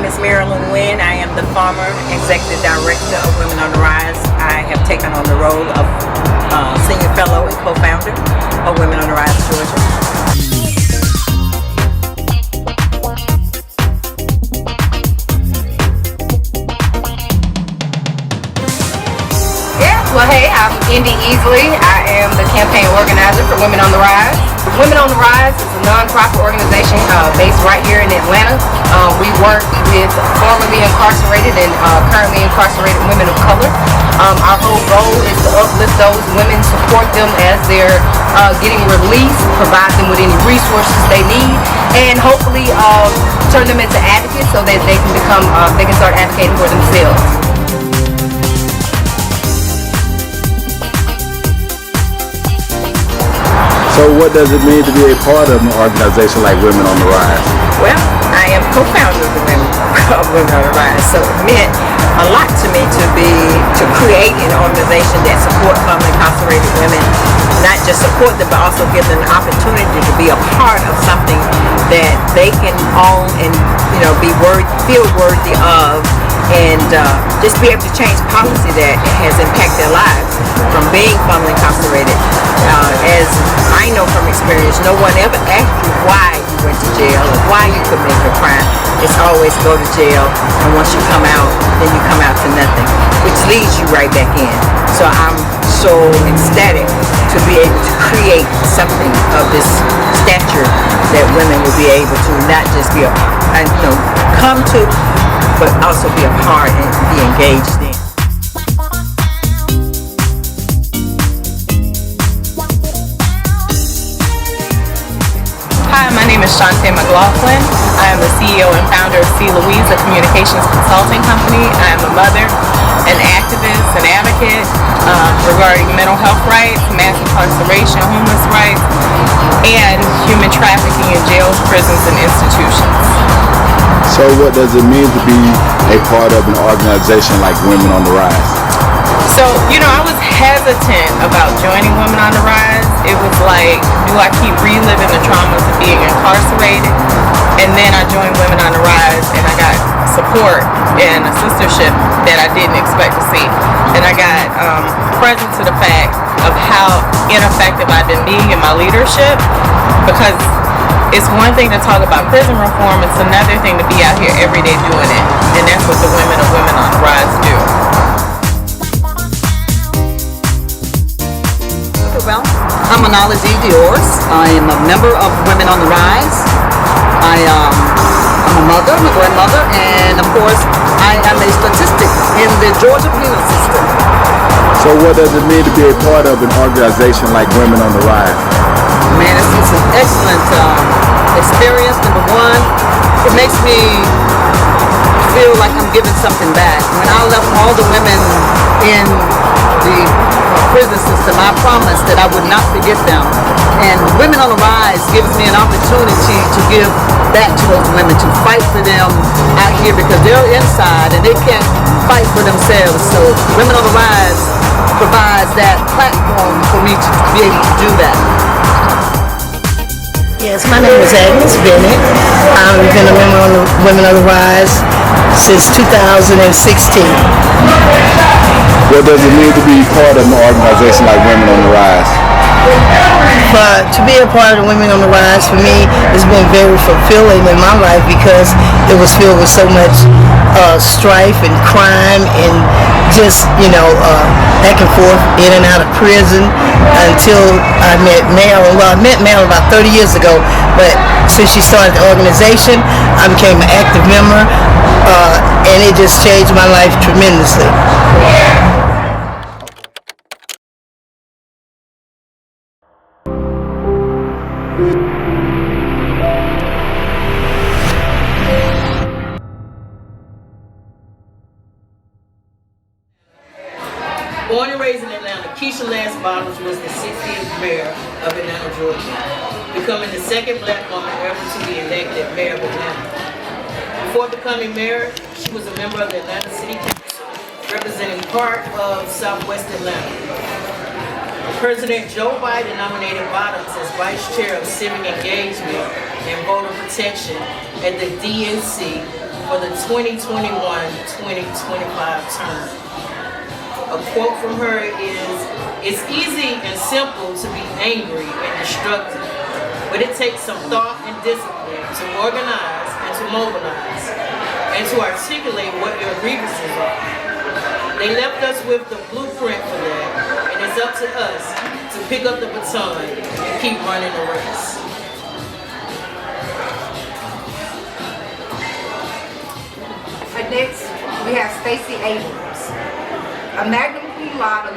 is Marilyn Wynn. I am the former Executive Director of Women on the Rise. I have taken on the role of Senior Fellow and Co-Founder of Women on the Rise, Georgia. Well, hey, I'm Indy Easley. I am the campaign organizer for Women on the Rise. Women on the Rise is a non-profit organization based right here in Atlanta. We work with formerly incarcerated and currently incarcerated women of color. Our whole goal is to uplift those women, support them as they're getting released, provide them with any resources they need, and hopefully turn them into advocates so that they can start advocating for themselves. So what does it mean to be a part of an organization like Women on the Rise? Well, I am co-founder of Women on the Rise, so it meant a lot to me to create an organization that supports formerly incarcerated women, not just support them, but also give them an opportunity to be a part of something that they can own and feel worthy of, and just be able to change policy that has impacted their lives from being formerly incarcerated. As I know from experience, no one ever asked you why you went to jail or why you committed a crime. It's always go to jail, and once you come out, then you come out to nothing, which leads you right back in. So I'm so ecstatic to be able to create something of this stature that women will be able to not just be come to, but also be a part and be engaged in. Hi, my name is Shantae McLaughlin. I am the CEO and founder of C. Louise, a communications consulting company. I am a mother, an activist, an advocate regarding mental health rights, mass incarceration, homeless rights, and human trafficking in jails, prisons, and institutions. So what does it mean to be a part of an organization like Women on the Rise? So, I was hesitant about joining Women on the Rise. It was like, do I keep reliving the traumas of being incarcerated? And then I joined Women on the Rise, and I got support and a sistership that I didn't expect to see. And I got present to the fact of how ineffective I've been being in my leadership, because it's one thing to talk about prison reform, it's another thing to be out here every day doing it. And that's what the women of Women on the Rise do. Well, I'm Manala D. Diors. I am a member of Women on the Rise. I'm a mother, I'm a grandmother, and of course, I am a statistic in the Georgia penal system. So what does it mean to be a part of an organization like Women on the Rise? Man, it's an excellent experience. Number one, it makes me feel like I'm giving something back. When I left all the women in the prison system, I promised that I would not forget them. And Women on the Rise gives me an opportunity to give back to those women, to fight for them out here, because they're inside and they can't fight for themselves. So Women on the Rise provides that platform for me to be able to do that. Yes, my name is Agnes Bennett. I've been a member of Women on the Rise since 2016. What does it mean to be part of an organization like Women on the Rise? To be a part of the Women on the Rise, for me, has been very fulfilling in my life, because it was filled with so much strife and crime and just, back and forth, in and out of prison, until I met Marilyn. Well, I met Marilyn about 30 years ago, but since she started the organization, I became an active member, and it just changed my life tremendously. Born and raised in Atlanta, Keisha Lance Bottoms was the 60th mayor of Atlanta, Georgia, becoming the second black woman ever to be elected mayor of Atlanta. Before becoming mayor, she was a member of the Atlanta City Council, representing part of Southwest Atlanta. President Joe Biden nominated Bottoms as Vice Chair of Civic Engagement and Voter Protection at the DNC for the 2021-2025 term. A quote from her is, "It's easy and simple to be angry and destructive, but it takes some thought and discipline to organize and to mobilize and to articulate what your grievances are." They left us with the blueprint for that, and it's up to us to pick up the baton and keep running the race. Next, we have Stacey Abrams, a magna cum laude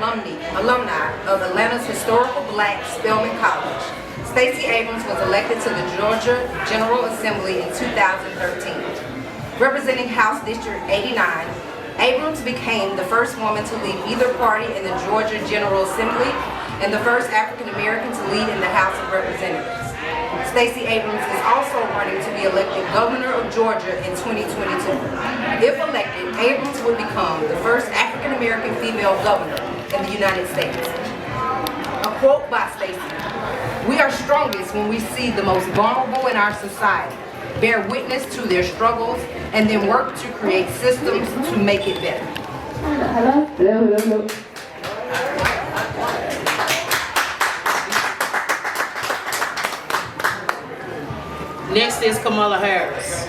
alumni of Atlanta's historical Black Spelman College. Stacey Abrams was elected to the Georgia General Assembly in 2013. Representing House District 89, Abrams became the first woman to lead either party in the Georgia General Assembly and the first African American to lead in the House of Representatives. Stacey Abrams is also running to be elected governor of Georgia in 2022. If elected, Abrams would become the first African American female governor in the United States. A quote by Stacey: "We are strongest when we see the most vulnerable in our society, bear witness to their struggles, and then work to create systems to make it better." Next is Kamala Harris.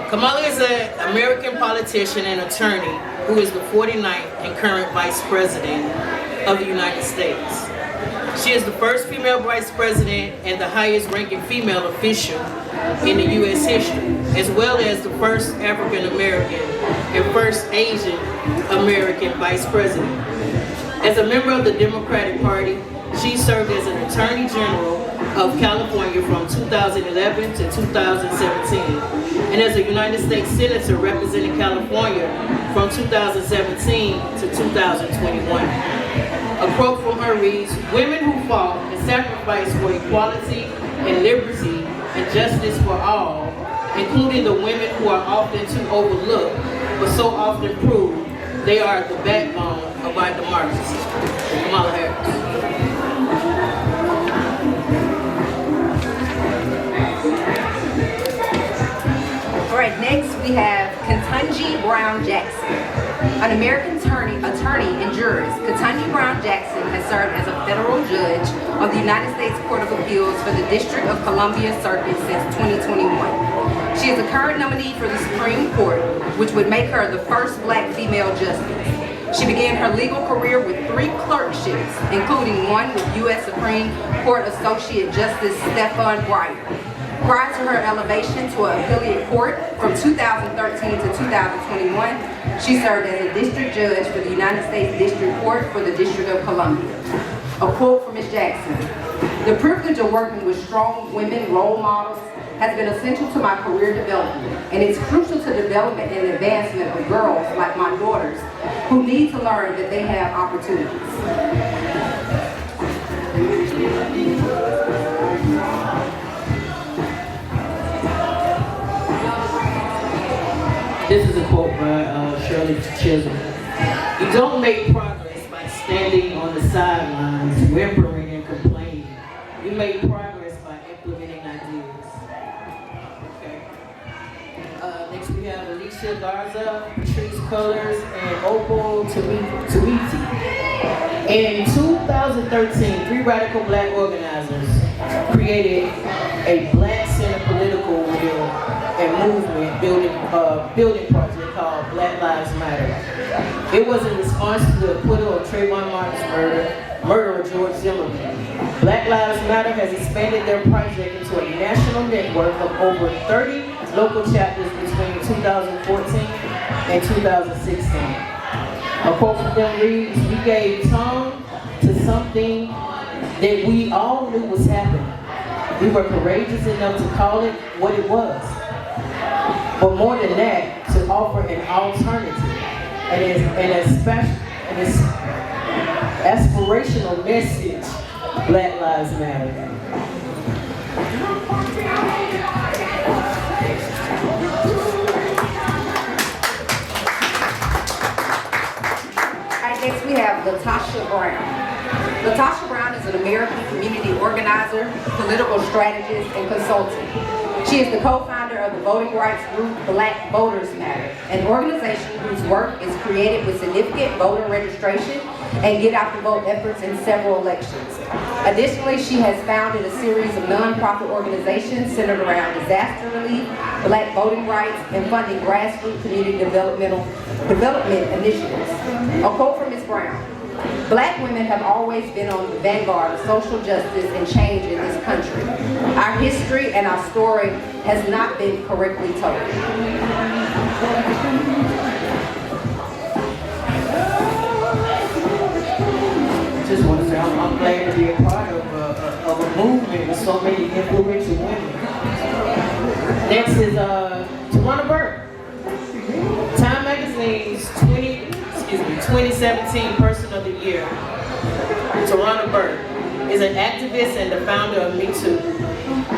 Kamala is an American politician and attorney who is the 49th and current Vice President of the United States. She is the first female Vice President and the highest ranking female official in the U.S. history, as well as the first African American and first Asian American Vice President. As a member of the Democratic Party, she served as an Attorney General of California from 2011 to 2017, and as a United States Senator representing California from 2017 to 2021. A quote from her reads, "Women who fought and sacrificed for equality and liberty and justice for all, including the women who are often too overlooked, but so often proved they are the backbone of our democracy." Kamala Harris. All right, next we have Ketanji Brown Jackson, an American attorney and jurist. Ketanji Brown Jackson has served as a federal judge of the United States Court of Appeals for the District of Columbia Circuit since 2021. She is a current nominee for the Supreme Court, which would make her the first Black female justice. She began her legal career with 3 clerkships, including one with U.S. Supreme Court Associate Justice Stephen Breyer. Prior to her elevation to an affiliate court from 2013 to 2021, she served as a district judge for the United States District Court for the District of Columbia. A quote from Ms. Jackson: "The privilege of working with strong women role models has been essential to my career development, and it's crucial to development and advancement of girls like my daughters who need to learn that they have opportunities." This is a quote by Shirley Chisholm. "You don't make progress by standing on the sidelines, whimpering and complaining. You make progress by implementing ideas." Okay. Next we have Alicia Garza, Patrice Cullors, and Opal Tuiti. In 2013, 3 radical Black organizers created a Black Center political will and movement building project called Black Lives Matter. It was in response to the acquittal of Trayvon Martin's murder of George Zimmerman. Black Lives Matter has expanded their project into a national network of over 30 local chapters between 2014 and 2016. A quote from them reads, "We gave tongue to something that we all knew was happening. We were courageous enough to call it what it was. But more than that, to offer an alternative and an aspirational message, Black Lives Matter." Next we have Latasha Brown. Latasha Brown is an American community organizer, political strategist, and consultant. She is the co-founder of the voting rights group Black Voters Matter, an organization whose work is created with significant voter registration and get out the vote efforts in several elections. Additionally, she has founded a series of nonprofit organizations centered around disaster relief, Black voting rights, and funding grassroots community development initiatives. A quote from Ms. Brown: "Black women have always been on the vanguard of social justice and change in this country. Our history and our story has not been correctly told." Just want to say I'm glad to be a part of a movement with so many influential women. Next is Tawana Burke. Time Magazine's 2017 Person of the Year. Tawana Burke is an activist and the founder of Me Too.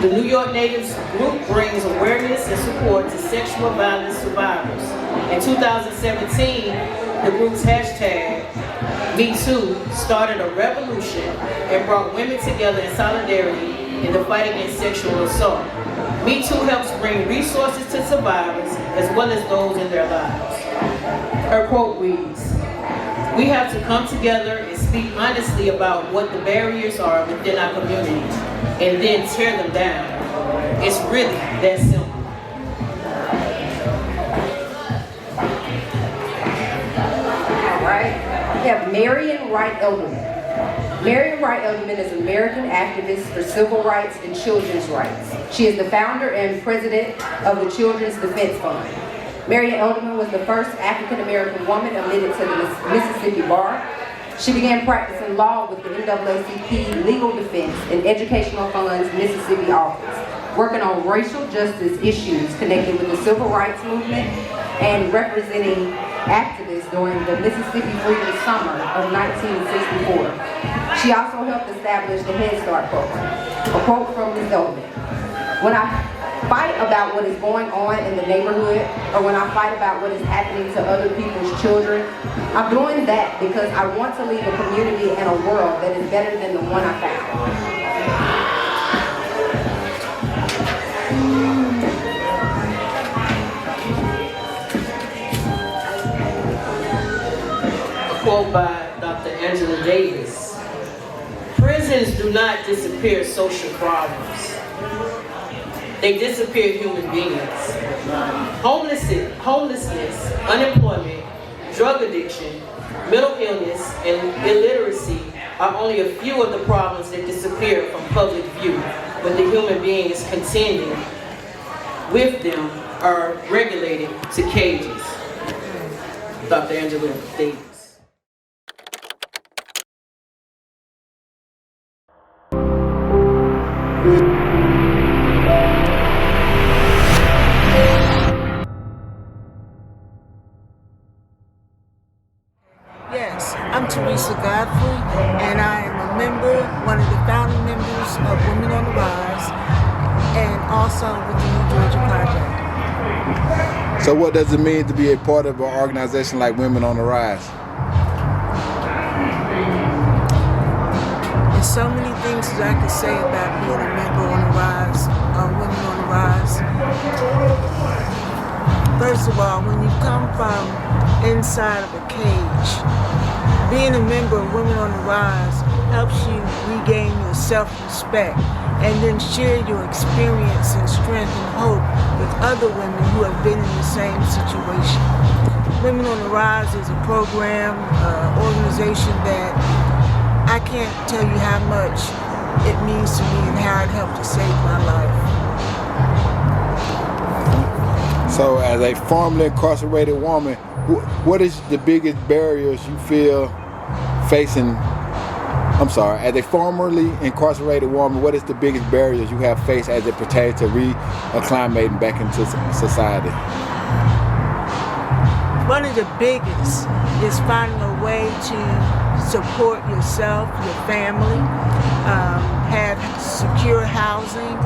The New York Natives group brings awareness and support to sexual violence survivors. In 2017, the group's hashtag Me Too started a revolution and brought women together in solidarity in the fight against sexual assault. Me Too helps bring resources to survivors as well as those in their lives. Her quote reads, "We have to come together and speak honestly about what the barriers are within our community and then tear them down. It's really that simple." All right. We have Marian Wright Elderman. Marian Wright Elderman is an American activist for civil rights and children's rights. She is the founder and president of the Children's Defense Fund. Marian Elderman was the first African-American woman admitted to the Mississippi bar. She began practicing law with the NAACP Legal Defense and Educational Fund's Mississippi office, working on racial justice issues connected with the civil rights movement and representing activists during the Mississippi Freedom Summer of 1964. She also helped establish the Head Start program. A quote from Ms. Elderman: "When I fight about what is going on in the neighborhood, or when I fight about what is happening to other people's children, I'm doing that because I want to leave a community and a world that is better than the one I found." A quote by Dr. Angela Davis: "Prisons do not disappear social problems. They disappear human beings. Homelessness, unemployment, drug addiction, mental illness, and illiteracy are only a few of the problems that disappear from public view when the human beings contending with them are relegated to cages." Dr. Angela Davis. Yes, I'm Teresa Godfrey, and I am a member, one of the founding members of Women on the Rise, and also with the New Georgia Project. So what does it mean to be a part of an organization like Women on the Rise? There's so many things that I could say about being a member on the Rise, Women on the Rise. First of all, when you come from inside of a cage, being a member of Women on the Rise helps you regain your self-respect and then share your experience and strength and hope with other women who have been in the same situation. Women on the Rise is a program, organization that I can't tell you how much it means to me and how it helped to save my life. So as a formerly incarcerated woman, what is the biggest barriers you feel facing? I'm sorry, as a formerly incarcerated woman, what is the biggest barriers you have faced as it pertains to reacclimating back into society? One of the biggest is finding a way to support yourself, your family, have secure housing.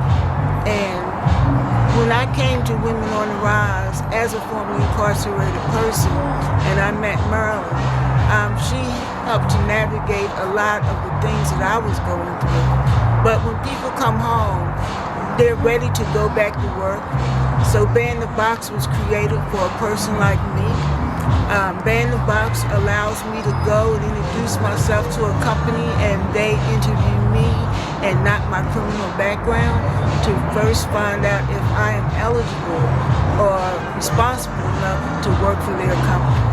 And when I came to Women on the Rise as a formerly incarcerated person, and I met Marilyn, she helped to navigate a lot of the things that I was going through. But when people come home, they're ready to go back to work. So Ban the Box was created for a person like me. Ban the Box allows me to go and introduce myself to a company, and they interview me and not my criminal background to first find out if I am eligible or responsible enough to work for their company.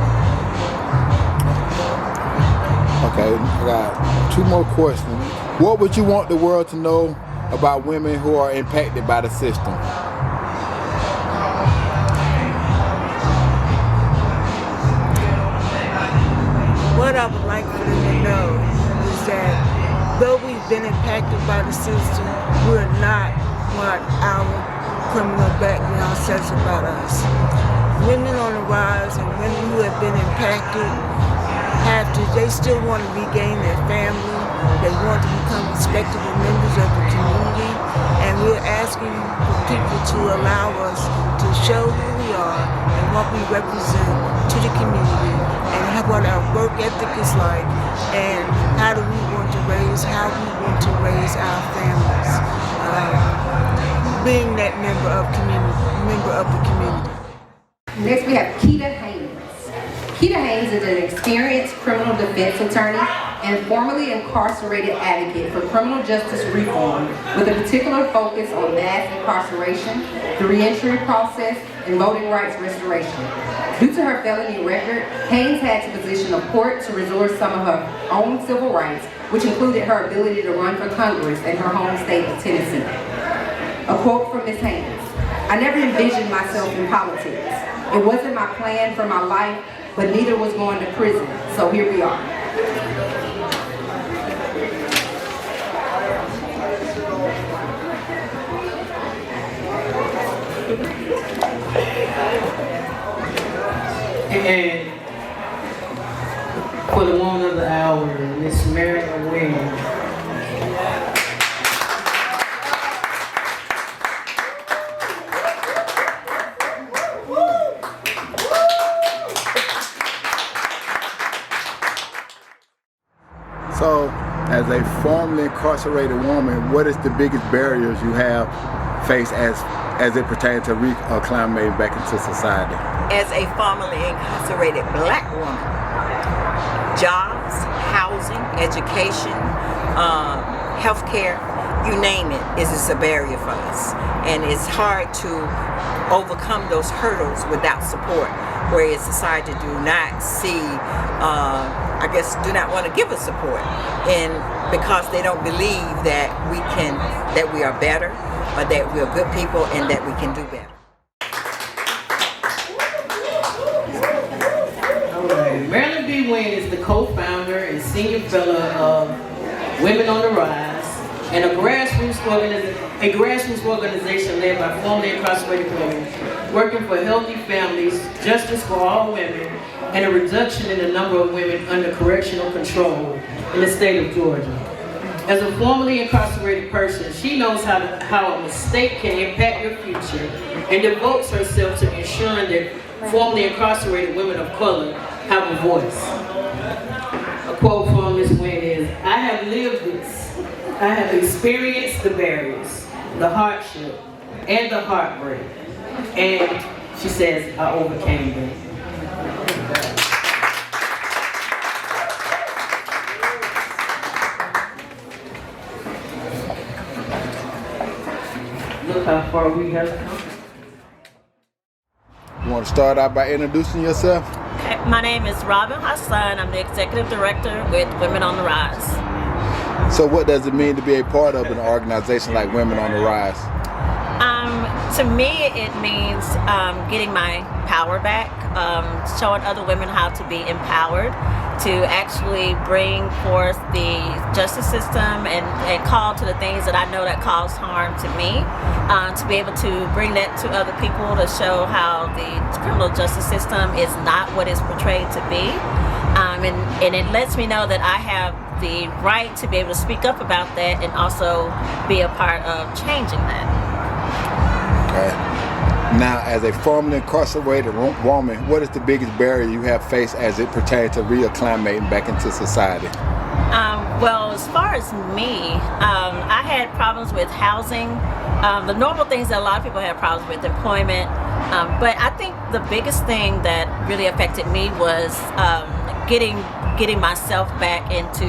Okay, I got 2 more questions. What would you want the world to know about women who are impacted by the system? What I would like for them to know is that though we've been impacted by the system, we're not what our criminal background says about us. Women on the rise and women who have been impacted they still want to regain their family. They want to become respectable members of the community, and we're asking for people to allow us to show who we are and what we represent to the community, and what our work ethic is like, and how we want to raise our families. Being that member of the community. Next we have Keita Haynes. Keita Haynes is an experienced criminal defense attorney and formerly incarcerated advocate for criminal justice reform with a particular focus on mass incarceration, the reentry process, and voting rights restoration. Due to her felony record, Haynes had to position a court to restore some of her own civil rights, which included her ability to run for Congress in her home state of Tennessee. A quote from Ms. Haynes: "I never envisioned myself in politics. It wasn't my plan for my life, but neither was going to prison, so here we are." And for the woman of the hour, Miss Marilyn Williams. So, as a formerly incarcerated woman, what is the biggest barriers you have faced as it pertains to acclimating back into society? As a formerly incarcerated black woman, jobs, housing, education, healthcare, you name it, is a barrier for us. And it's hard to overcome those hurdles without support, whereas society do not see, do not want to give us support, and because they don't believe that we are better, or that we are good people, and that we can do better. Marilyn B. Wayne is the co-founder and senior fellow of Women on the Rise, and a grassroots organization led by formerly incarcerated women working for healthy families, justice for all women, and a reduction in the number of women under correctional control in the state of Georgia. As a formerly incarcerated person, she knows how a mistake can impact your future and devotes herself to ensuring that formerly incarcerated women of color have a voice. A quote from Ms. Wayne is, "I have lived this. I have experienced the barriers, the hardship, and the heartbreak. And," she says, "I overcame them." Look how far we have come. You want to start out by introducing yourself? My name is Robin Hassan. I'm the executive director with Women on the Rise. So what does it mean to be a part of an organization like Women on the Rise? To me, it means getting my power back, showing other women how to be empowered, to actually bring forth the justice system and call to the things that I know that cause harm to me, to be able to bring that to other people, to show how the criminal justice system is not what it's portrayed to be. And it lets me know that I have the right to be able to speak up about that and also be a part of changing that. Okay. Now, as a formerly incarcerated woman, what is the biggest barrier you have faced as it pertains to reacclimating back into society? Well, as far as me, I had problems with housing, the normal things that a lot of people have problems with, employment. But I think the biggest thing that really affected me was getting myself back into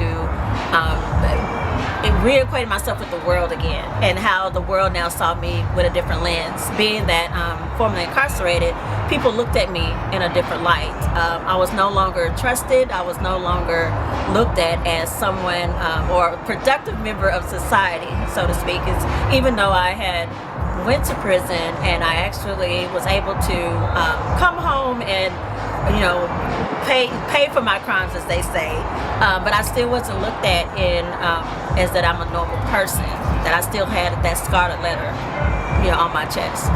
reacquainting myself with the world again, and how the world now saw me with a different lens. Being that formerly incarcerated, people looked at me in a different light. I was no longer trusted. I was no longer looked at as someone or a productive member of society, so to speak. Even though I had went to prison and I actually was able to come home and pay for my crimes, as they say, but I still wasn't looked at in as that I'm a normal person, that I still had that scarlet letter on my chest.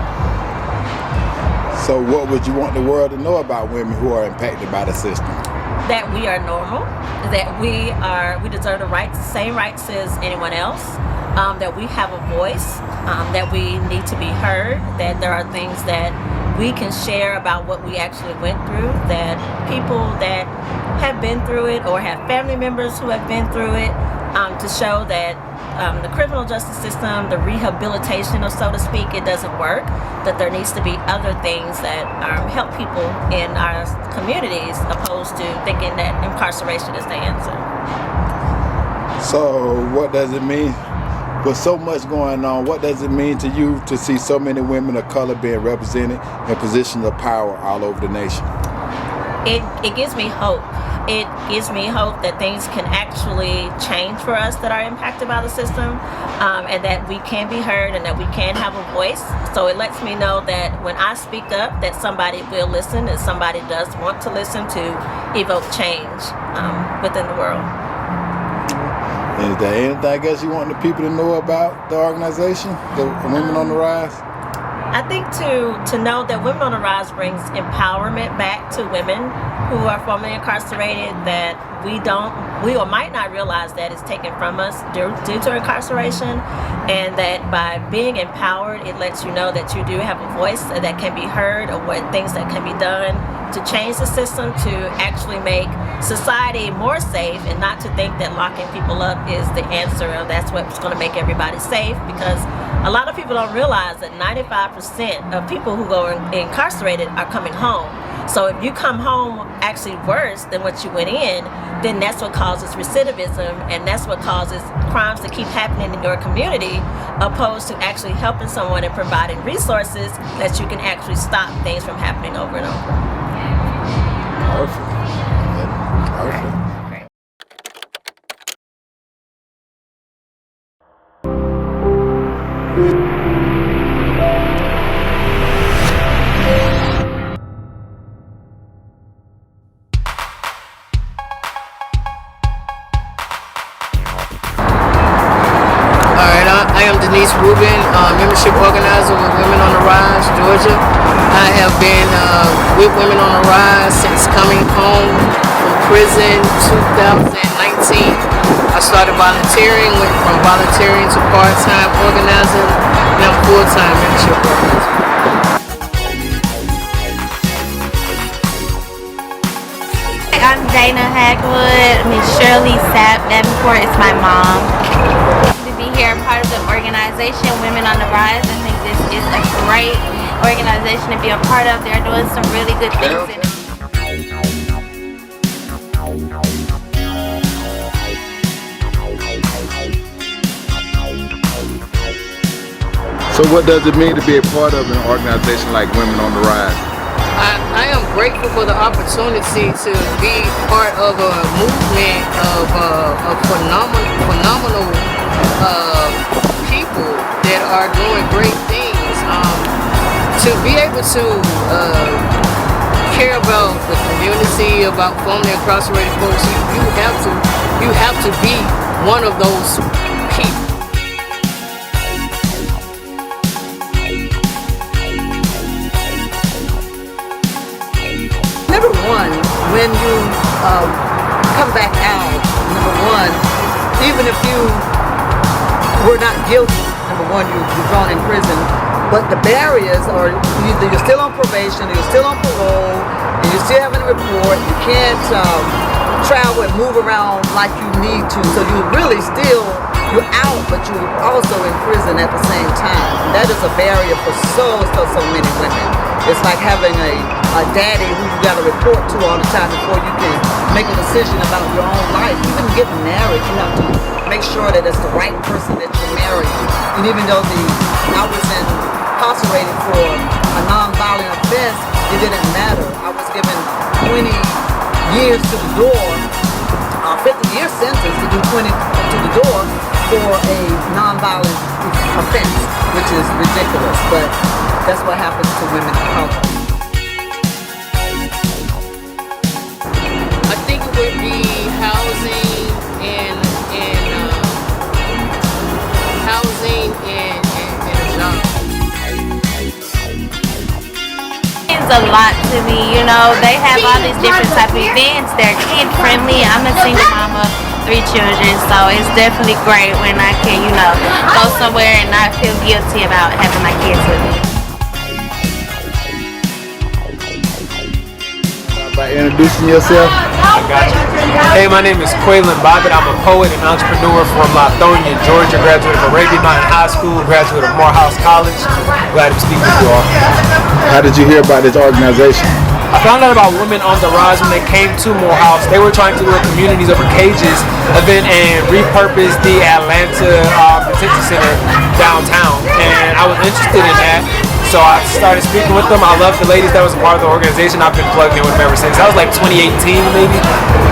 So what would you want the world to know about women who are impacted by the system? That we are normal, that we deserve the same rights as anyone else, that we have a voice, that we need to be heard, that there are things that we can share about what we actually went through, that people that have been through it or have family members who have been through it, to show that the criminal justice system, the rehabilitation, or so to speak, it doesn't work, that there needs to be other things that help people in our communities, opposed to thinking that incarceration is the answer. So what does it mean? With so much going on, what does it mean to you to see so many women of color being represented in positions of power all over the nation? It gives me hope. It gives me hope that things can actually change for us that are impacted by the system, and that we can be heard and that we can have a voice. So it lets me know that when I speak up, that somebody will listen and somebody does want to listen to evoke change within the world. Is there anything else you want the people to know about the organization, the Women on the Rise? I think to know that Women on the Rise brings empowerment back to women who are formerly incarcerated, that we or might not realize that it's taken from us due to incarceration, and that by being empowered, it lets you know that you do have a voice that can be heard, or what things that can be done to change the system, to actually make society more safe, and not to think that locking people up is the answer, or that's what's going to make everybody safe, because a lot of people don't realize that 95% of people who go incarcerated are coming home. So if you come home actually worse than what you went in, then that's what causes recidivism, and that's what causes crimes to keep happening in your community, opposed to actually helping someone and providing resources that you can actually stop things from happening over and over. Perfect. Perfect. I am Denise Rubin, membership organizer with Women on the Rise, Georgia. I have been with Women on the Rise since coming home from prison 2019. I started volunteering, went from volunteering to part-time organizing, now full-time membership organizer. I'm Dana Hagwood. Miss Shirley Sapp Davenport is my mom. To be here, part of the organization Women on the Rise, I think this is a great organization to be a part of. They're doing some really good things in it. So what does it mean to be a part of an organization like Women on the Rise? I am grateful for the opportunity to be part of a movement of phenomenal people that are doing great things. To be able to care about the community, about formerly incarcerated folks, you have to be one of those people. Number one, when you come back out, number one, even if you were not guilty, number one, you're thrown in prison, But the barriers are either you're still on probation, or you're still on parole, and you're still having a report. You can't travel and move around like you need to. So you're really still, you're out, but you're also in prison at the same time. And that is a barrier for so many women. It's like having a daddy who you got to report to all the time before you can make a decision about your own life. Even getting married, you have to make sure that it's the right person that you're marrying. And even though I was incarcerated for a non-violent offense, it didn't matter. I was given 20 years to the door, 50-year sentence to do 20 to the door for a non-violent offense, which is ridiculous. But that's what happens to women of color. I think it would be housing and a job. It's a lot to me, you know. They have all these different type of events. They're kid friendly. I'm a single mama, 3 children, so it's definitely great when I can, you know, go somewhere and not feel guilty about having my kids with me. By introducing yourself. I got you. Hey, my name is Quaylen Bobbitt. I'm a poet and entrepreneur from Lithonia, Georgia. Graduated of Arabian Mountain High School. Graduated of Morehouse College. Glad to speak with you all. How did you hear about this organization? I found out about Women on the Rise when they came to Morehouse. They were trying to do a Communities Over Cages event and repurpose the Atlanta Detention Center downtown. And I was interested in that. So I started speaking with them. I love the ladies that was a part of the organization. I've been plugged in with them ever since. That was like 2018 maybe.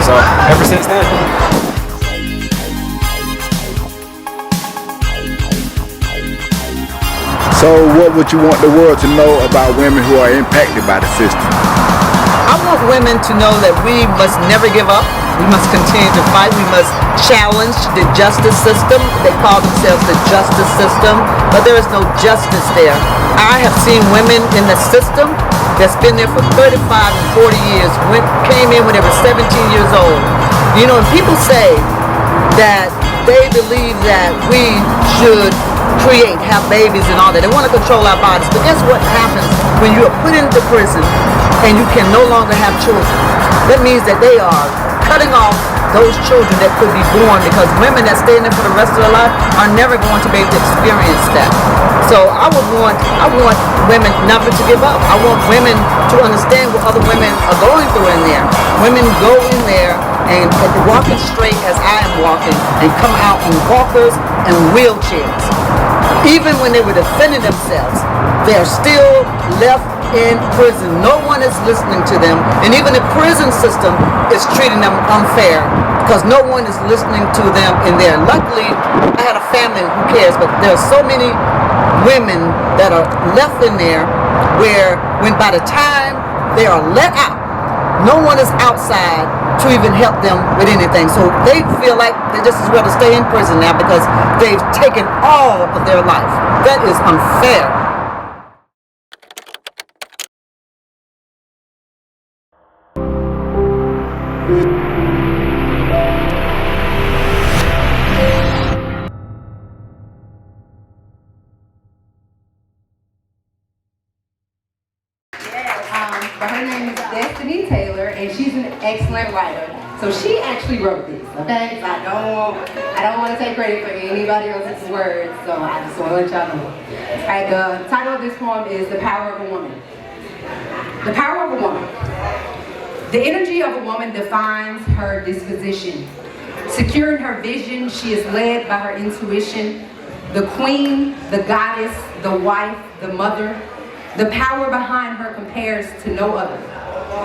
So ever since then. So what would you want the world to know about women who are impacted by the system? I want women to know that we must never give up. We must continue to fight. We must challenge the justice system. They call themselves the justice system, but there is no justice there. I have seen women in the system that's been there for 35 and 40 years, came in when they were 17 years old. You know, and people say that they believe that we should have babies and all that. They want to control our bodies. But guess what happens when you are put into prison and you can no longer have children? That means that they are cutting off those children that could be born, because women that stay in there for the rest of their life are never going to be able to experience that. So I want women never to give up. I want women to understand what other women are going through in there. Women go in there and walking straight as I am walking and come out in walkers and wheelchairs. Even when they were defending themselves, they're still left in prison. No one is listening to them, and even the prison system is treating them unfair because no one is listening to them in there. Luckily, I had a family who cares, but there are so many women that are left in there where when by the time they are let out, no one is outside to even help them with anything. So they feel like they just as well to stay in prison now because they've taken all of their life. That is unfair. But her name is Destiny Taylor, and she's an excellent writer. So she actually wrote this, okay? So I don't want to take credit for anybody else's words, so I just want to let y'all know. Alright, the title of this poem is The Power of a Woman. The power of a woman. The energy of a woman defines her disposition. Secure in her vision, she is led by her intuition. The queen, the goddess, the wife, the mother. The power behind her compares to no other.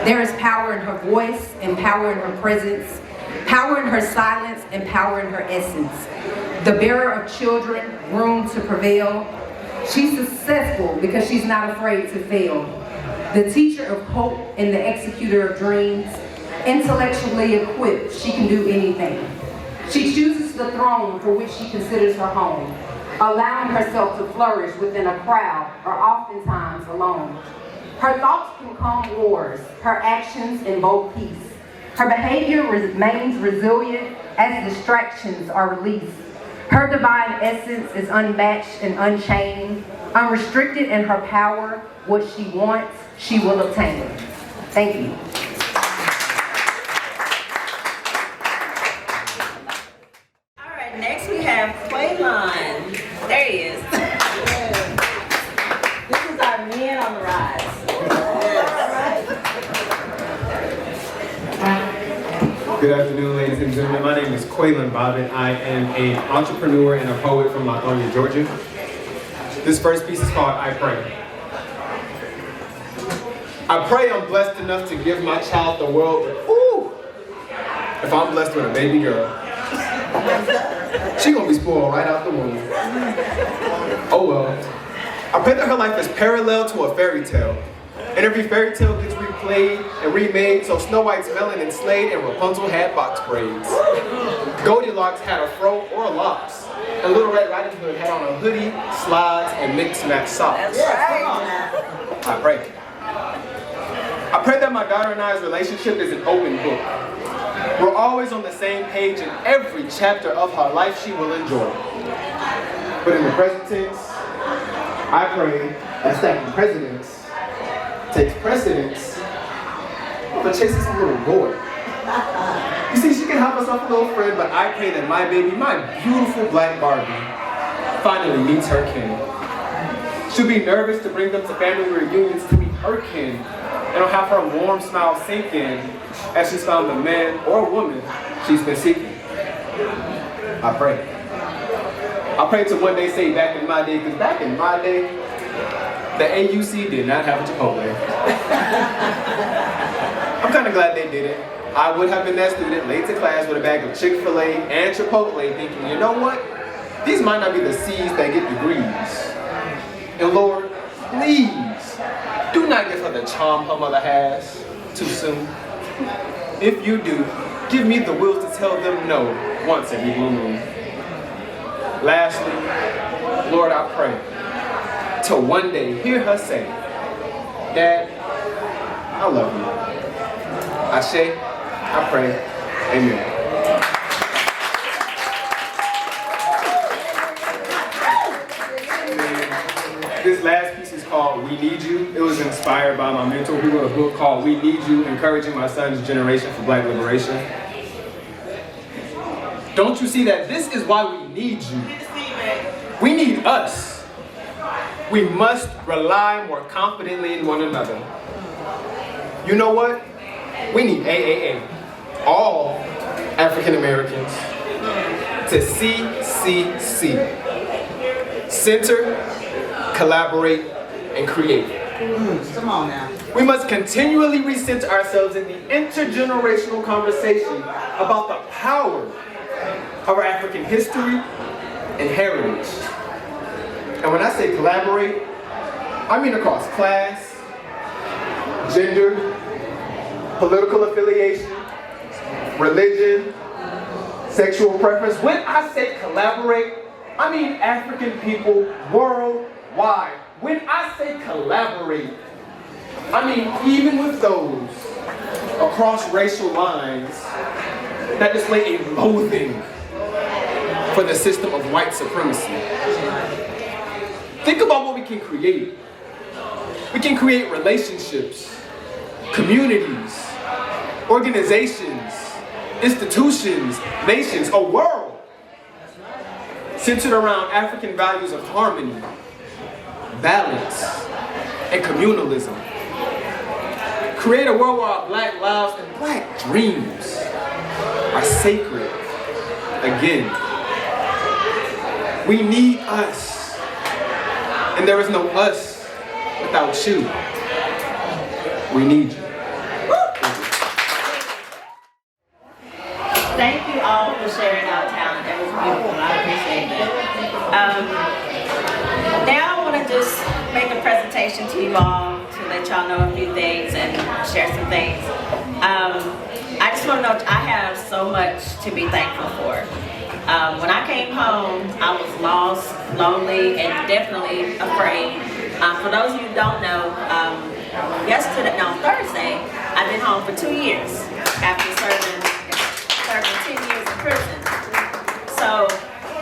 There is power in her voice and power in her presence, power in her silence and power in her essence. The bearer of children, room to prevail. She's successful because she's not afraid to fail. The teacher of hope and the executor of dreams. Intellectually equipped, she can do anything. She chooses the throne for which she considers her home, allowing herself to flourish within a crowd or oftentimes alone. Her thoughts can calm wars, her actions invoke peace. Her behavior remains resilient as distractions are released. Her divine essence is unmatched and unchained, unrestricted in her power. What she wants, she will obtain. Thank you. All right, next we have Quaylon. There he is. This is our Men on the Rise. Good afternoon, ladies and gentlemen. My name is Quaylon Bobbitt. I am an entrepreneur and a poet from Lithonia, Georgia. This first piece is called I Pray. I pray I'm blessed enough to give my child the world, but ooh, if I'm blessed with a baby girl, she gonna be spoiled right out the womb. Oh well. I pray that her life is parallel to a fairy tale, and every fairy tale gets replayed and remade, so Snow White's melanin slayed and Rapunzel had box braids. Goldilocks had a fro or locks, and Little Red Riding Hood had on a hoodie, slides, and mix-match socks. I pray. I pray that my daughter and I's relationship is an open book. We're always on the same page in every chapter of her life she will enjoy. But in the present tense, I pray that stacking presidents takes precedence over chasing some little boy. You see, she can help herself a little friend, but I pray that my baby, my beautiful black Barbie, finally meets her kin. She'll be nervous to bring them to family reunions to meet her kin, and will have her warm smile sink in as she's found the man or woman she's been seeking. I pray. I pray to one day say back in my day, because back in my day, the AUC did not have a Chipotle. I'm kind of glad they did it. I would have been that student late to class with a bag of Chick-fil-A and Chipotle thinking, you know what? These might not be the C's that get degrees. And Lord, please, do not give her the charm her mother has too soon. If you do, give me the will to tell them no once every blue moon. Lastly, Lord, I pray to one day hear her say, Dad, I love you. Ashe, I pray, amen. This last piece is called We Need You. It was inspired by my mentor who wrote a book called We Need You, Encouraging My Son's Generation for Black Liberation. Don't you see that this is why we need you? We need us. We must rely more confidently in one another. You know what? We need AAA, all African Americans, to CCC. Center, collaborate, and create. Come on now. We must continually recenter ourselves in the intergenerational conversation about the power of our African history and heritage. And when I say collaborate, I mean across class, gender, political affiliation, religion, sexual preference. When I say collaborate, I mean African people worldwide. When I say collaborate, I mean even with those across racial lines that display a loathing for the system of white supremacy. Think about what we can create. We can create relationships, communities, organizations, institutions, nations, a world centered around African values of harmony, balance, and communalism. Create a world where our black lives and black dreams are sacred. Again, we need us. And there is no us without you. We need you. Thank you all for sharing our talent. That was beautiful. I appreciate that. Now I want to just make a presentation to you all to let y'all know a few things and share some things. I just want to know I have so much to be thankful for. When I came home, I was lost, lonely, and definitely afraid. For those of you who don't know, Thursday, I've been home for 2 years after serving 10 years in prison. So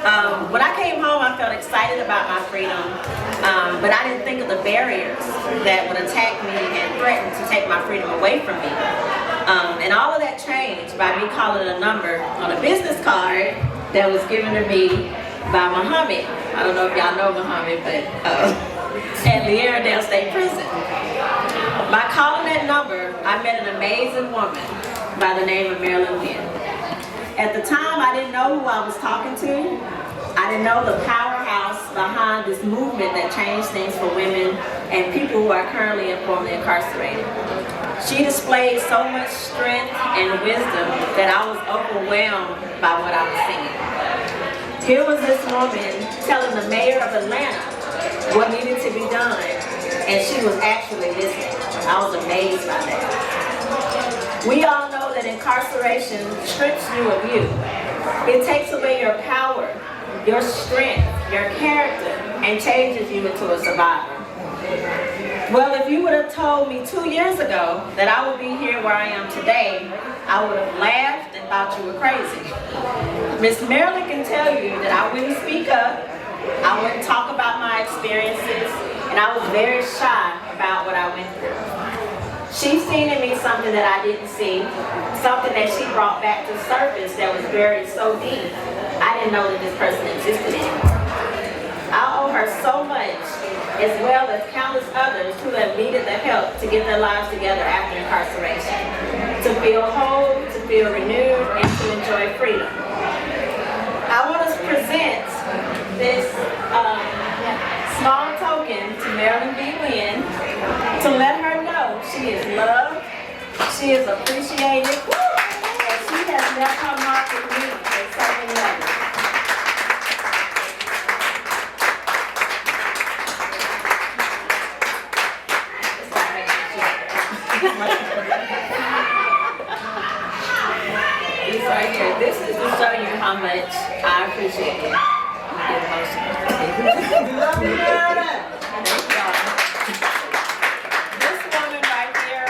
When I came home, I felt excited about my freedom, but I didn't think of the barriers that would attack me and threaten to take my freedom away from me. And all of that changed by me calling a number on a business card that was given to me by Muhammad. I don't know if y'all know Muhammad, but at the Airedale State Prison. By calling that number, I met an amazing woman by the name of Marilyn Wynn. At the time, I didn't know who I was talking to. I didn't know the powerhouse behind this movement that changed things for women and people who are currently and formerly incarcerated. She displayed so much strength and wisdom that I was overwhelmed by what I was seeing. Here was this woman telling the mayor of Atlanta what needed to be done, and she was actually listening. I was amazed by that. We all know that incarceration strips you of you. It takes away your power, your strength, your character, and changes you into a survivor. Well, if you would have told me 2 years ago that I would be here where I am today, I would have laughed and thought you were crazy. Miss Marilyn can tell you that I wouldn't speak up, I wouldn't talk about my experiences, and I was very shy about what I went through. She's seen in me something that I didn't see, something that she brought back to the surface that was buried so deep, I didn't know that this person existed anymore. I owe her so much, as well as countless others who have needed the help to get their lives together after incarceration, to feel whole, to feel renewed, and to enjoy freedom. I want to present this small token to Marilyn B. Wynn to let her know she is loved, she is appreciated, and she has left her mark with me and so many others. This right here, this is to show you how much I appreciate it. This woman right here,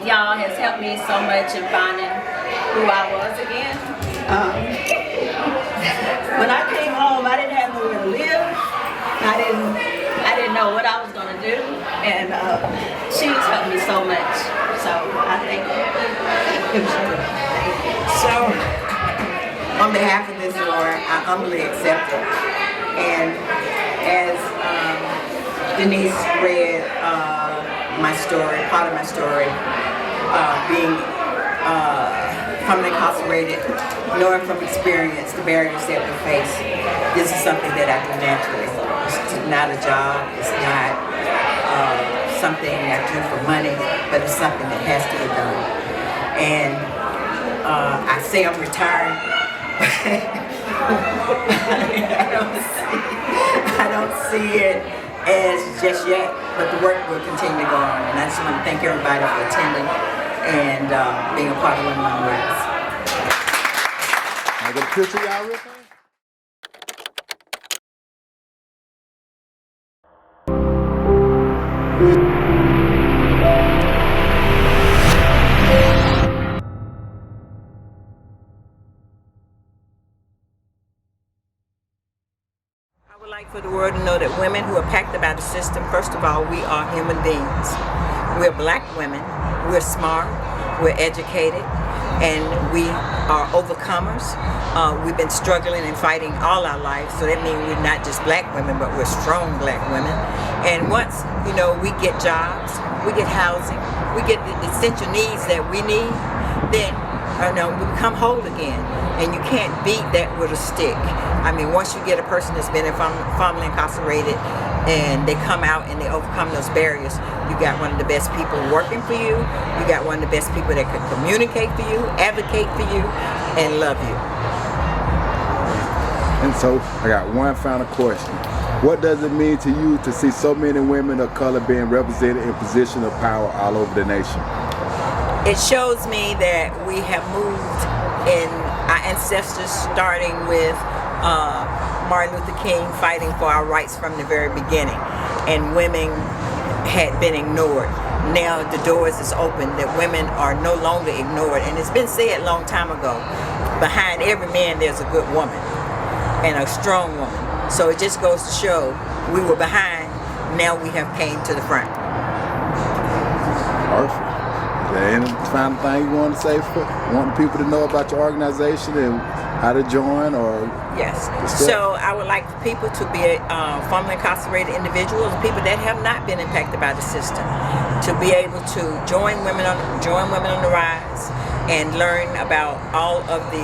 y'all, has helped me so much in finding who I was again. When I came home, I didn't have nowhere to live. I didn't know what I was gonna do, and she's helped me so much. So I thank you. So, on behalf of this award, I humbly accept it. And as Denise read my story, part of my story, being from incarcerated, knowing from experience the barriers that we face, this is something that I do naturally. It's not a job, it's not something I do for money, but it's something that has to be done. And I say I'm retired. I don't see it as just yet, but the work will continue to go on. And I just want to thank everybody for attending and being a part of Women on the Rise. Can I get a picture, y'all, real fast? For the world to know that women who are impacted by the system, first of all, we are human beings. We're black women, we're smart, we're educated, and we are overcomers. We've been struggling and fighting all our lives, so that means we're not just black women, but we're strong black women. And once, we get jobs, we get housing, we get the essential needs that we need, then we become whole again. And you can't beat that with a stick. I mean, once you get a person that's been formerly incarcerated and they come out and they overcome those barriers, you got one of the best people working for you. You got one of the best people that can communicate for you, advocate for you, and love you. And so, I got one final question. What does it mean to you to see so many women of color being represented in positions of power all over the nation? It shows me that we have moved in our ancestors, starting with Martin Luther King fighting for our rights from the very beginning, and women had been ignored. Now the doors is open, that women are no longer ignored, and it's been said a long time ago, behind every man there's a good woman. and a strong woman. So it just goes to show we were behind, now we have came to the front. Perfect. Is there any final thing you want to say for wanting people to know about your organization and how to join or? Yes. So I would like people to be formerly incarcerated individuals, people that have not been impacted by the system, to be able to join Women on the Rise and learn about all of the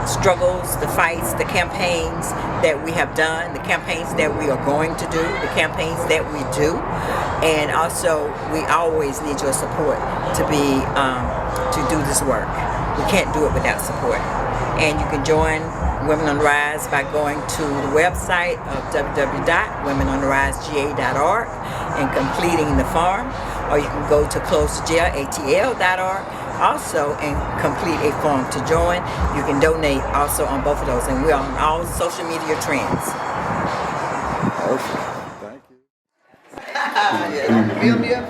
struggles, the fights, the campaigns that we have done, the campaigns that we are going to do, the campaigns that we do, and also we always need your support to be to do this work. We can't do it without support. And you can join Women on the Rise by going to the website of www.womenontherisega.org and completing the form, or you can go to closetojail.atl.org also and complete a form to join. You can donate also on both of those, and we're on all social media trends. Perfect. Thank you. Build me up.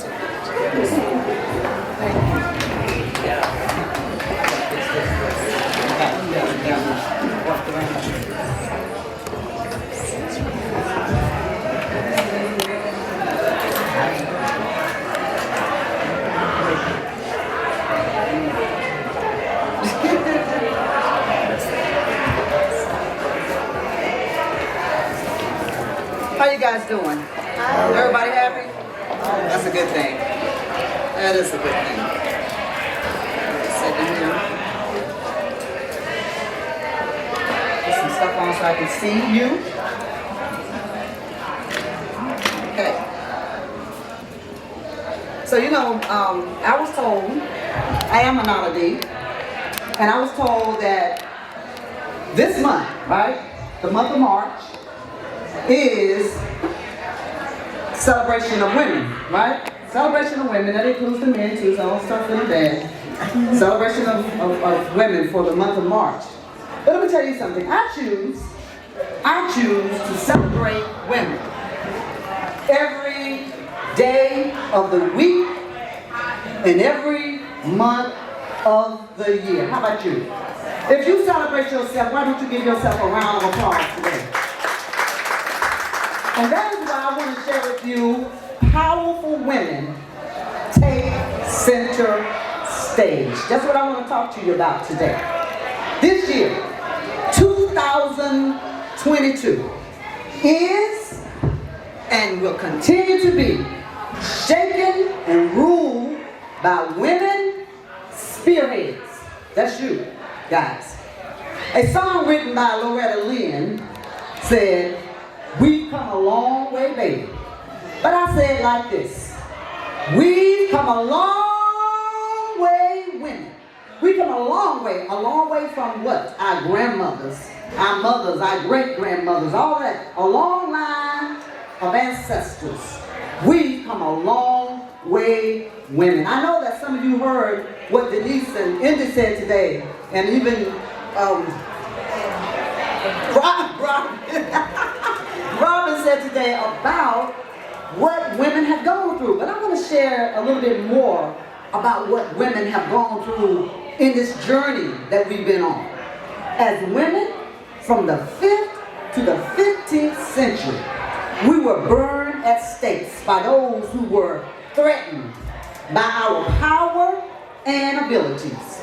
How you guys doing? Everybody happy? That's a good thing. That is a good thing. Sit in here. Put some stuff on so I can see you. Okay. So I was told, I am an honoree, and I was told that this month, right, the month of March, is celebration of women, right? Celebration of women, that includes the men too, so I don't start feeling bad. Celebration of women for the month of March. But let me tell you something, I choose to celebrate women every day of the week and every month of the year. How about you? If you celebrate yourself, why don't you give yourself a round of applause today? And that is why I want to share with you powerful women take center stage. That's what I want to talk to you about today. This year, 2022, is and will continue to be shaken and ruled by women spearheads. That's you, guys. A song written by Loretta Lynn said, "We've come a long way, baby." But I say it like this: we've come a long way, women. We've come a long way from what? Our grandmothers, our mothers, our great-grandmothers, all that, a long line of ancestors. We've come a long way, women. I know that some of you heard what Denise and Indy said today, and even Robin said today about what women have gone through. But I want to share a little bit more about what women have gone through in this journey that we've been on. As women, from the 5th to the 15th century, we were burned at stakes by those who were threatened by our power and abilities.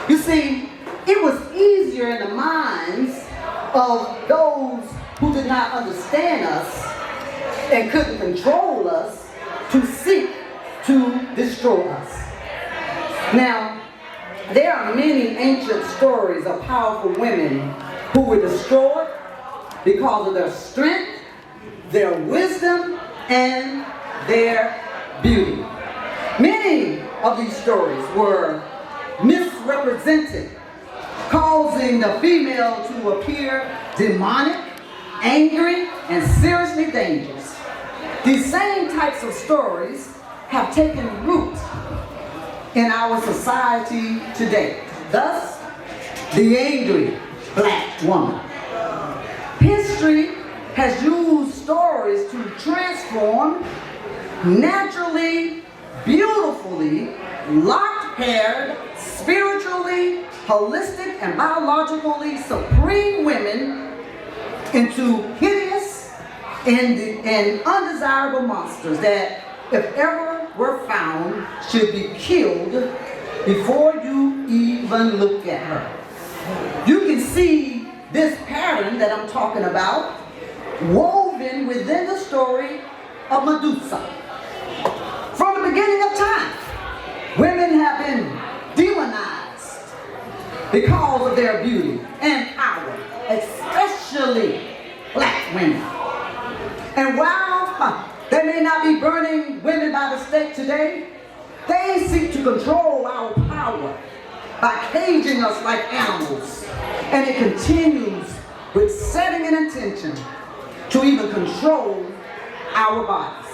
You see, it was easier in the minds of those who did not understand us and couldn't control us to seek to destroy us. Now, there are many ancient stories of powerful women who were destroyed because of their strength, their wisdom, and their beauty. Many of these stories were misrepresented, causing the female to appear demonic, angry, and seriously dangerous. These same types of stories have taken root in our society today. Thus, the angry black woman. History has used stories to transform naturally, beautifully, locked-haired, spiritually, holistic, and biologically supreme women into hideous and undesirable monsters that, if ever were found, should be killed before you even look at her. You can see this pattern that I'm talking about woven within the story of Medusa. From the beginning of time, women have been demonized because of their beauty and power, especially black women. And while they may not be burning women by the stake today, they seek to control our power by caging us like animals. And it continues with setting an intention to even control our bodies.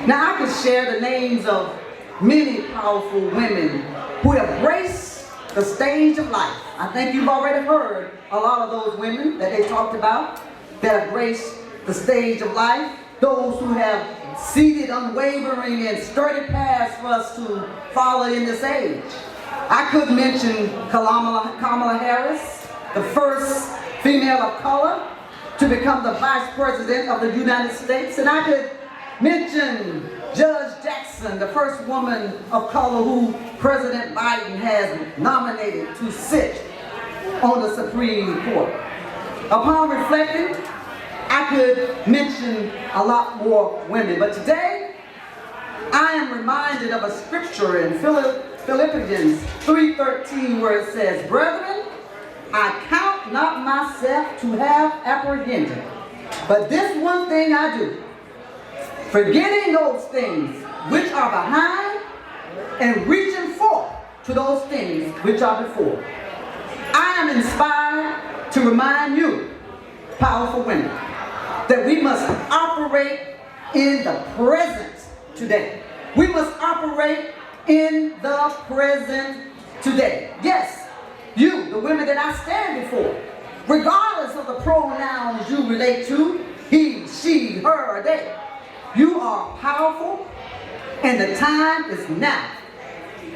Now I could share the names of many powerful women who have graced the stage of life. I think you've already heard a lot of those women that they talked about that have graced the stage of life, those who have seeded unwavering and sturdy paths for us to follow in this age. I could mention Kamala Harris, the first female of color to become the Vice President of the United States, and I could mention Judge Jackson, the first woman of color who President Biden has nominated to sit on the Supreme Court. Upon reflecting, I could mention a lot more women, but today I am reminded of a scripture in Philippians 3:13 where it says, "Brethren, I count not myself to have apprehended, but this one thing I do, forgetting those things which are behind and reaching forth to those things which are before." I am inspired to remind you, powerful women, that we must operate in the present today. We must operate in the present today. Yes, you, the women that I stand before, regardless of the pronouns you relate to, he, she, her, or they, you are powerful, and the time is now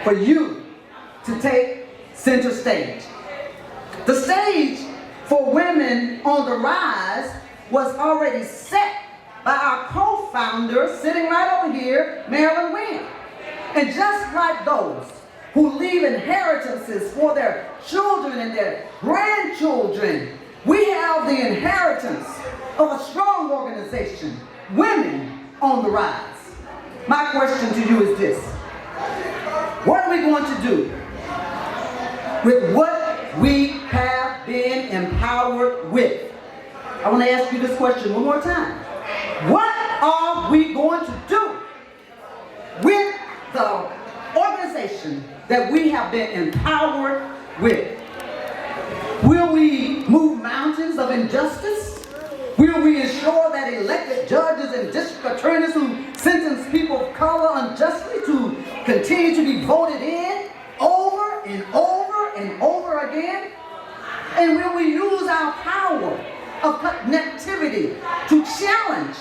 for you to take center stage. The stage for women on the rise was already set by our co-founder sitting right over here, Marilyn Wynn. And just like those who leave inheritances for their children and their grandchildren, we have the inheritance of a strong organization, Women on the Rise. My question to you is this: what are we going to do with what we have been empowered with? I want to ask you this question one more time. What are we going to do with the organization that we have been empowered with? Will we move mountains of injustice? Will we ensure that elected judges and district attorneys who sentence people of color unjustly to continue to be voted in over and over and over again? And will we use our power of connectivity to challenge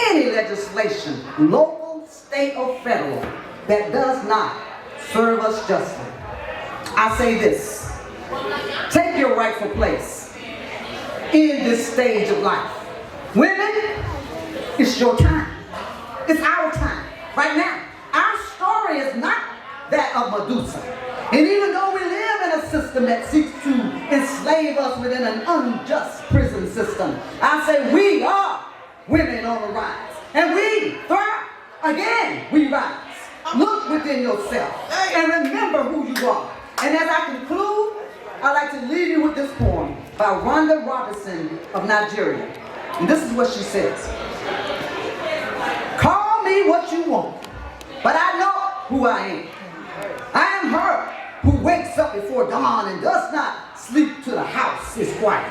any legislation, local, state, or federal, that does not serve us justly? I say this: take your rightful place in this stage of life. Women, it's your time. It's our time, right now. Our story is not that of Medusa. And even though we live in a system that seeks to enslave us within an unjust prison system, I say we are women on the rise. And we thrive. Again, we rise. Look within yourself and remember who you are. And as I conclude, I'd like to leave you with this poem by Rhonda Robinson of Nigeria. And this is what she says: "Call me what you want, but I know who I am. I am her who wakes up before dawn and does not sleep till the house is quiet.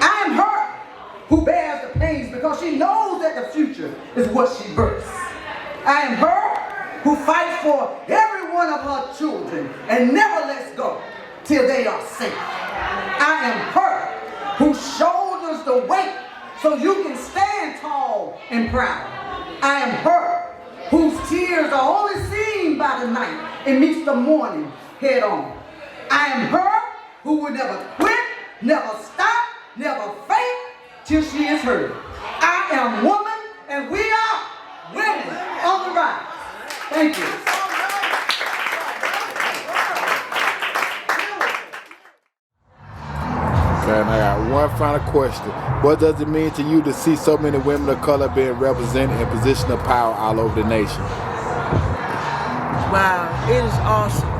I am her who bears the pains because she knows that the future is what she births. I am her who fights for every one of her children and never lets go till they are safe. I am her who shoulders the weight so you can stand tall and proud. I am her whose tears are only seen by the night and meets the morning head on. I am her who will never quit, never stop, never faint, till she is heard. I am woman, and we are women on the rise. Thank you. Okay, and I got one final question. What does it mean to you to see so many women of color being represented in positions of power all over the nation? Wow, it is awesome.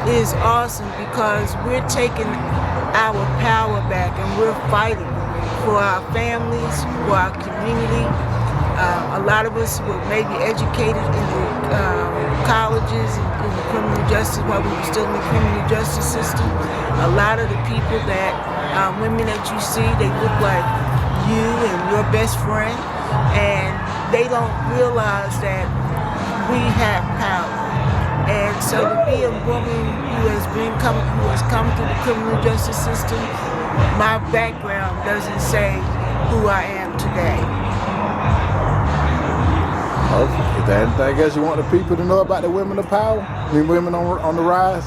It is awesome because we're taking our power back and we're fighting for our families, for our community. A lot of us were maybe educated in the colleges and in the criminal justice while we were still in the criminal justice system. A lot of the people that, women that you see, they look like you and your best friend, and they don't realize that we have power. And so to be a woman who has come through the criminal justice system, my background doesn't say who I am today. Okay. Is there anything else you want the people to know about the women of power? I mean, women on the rise?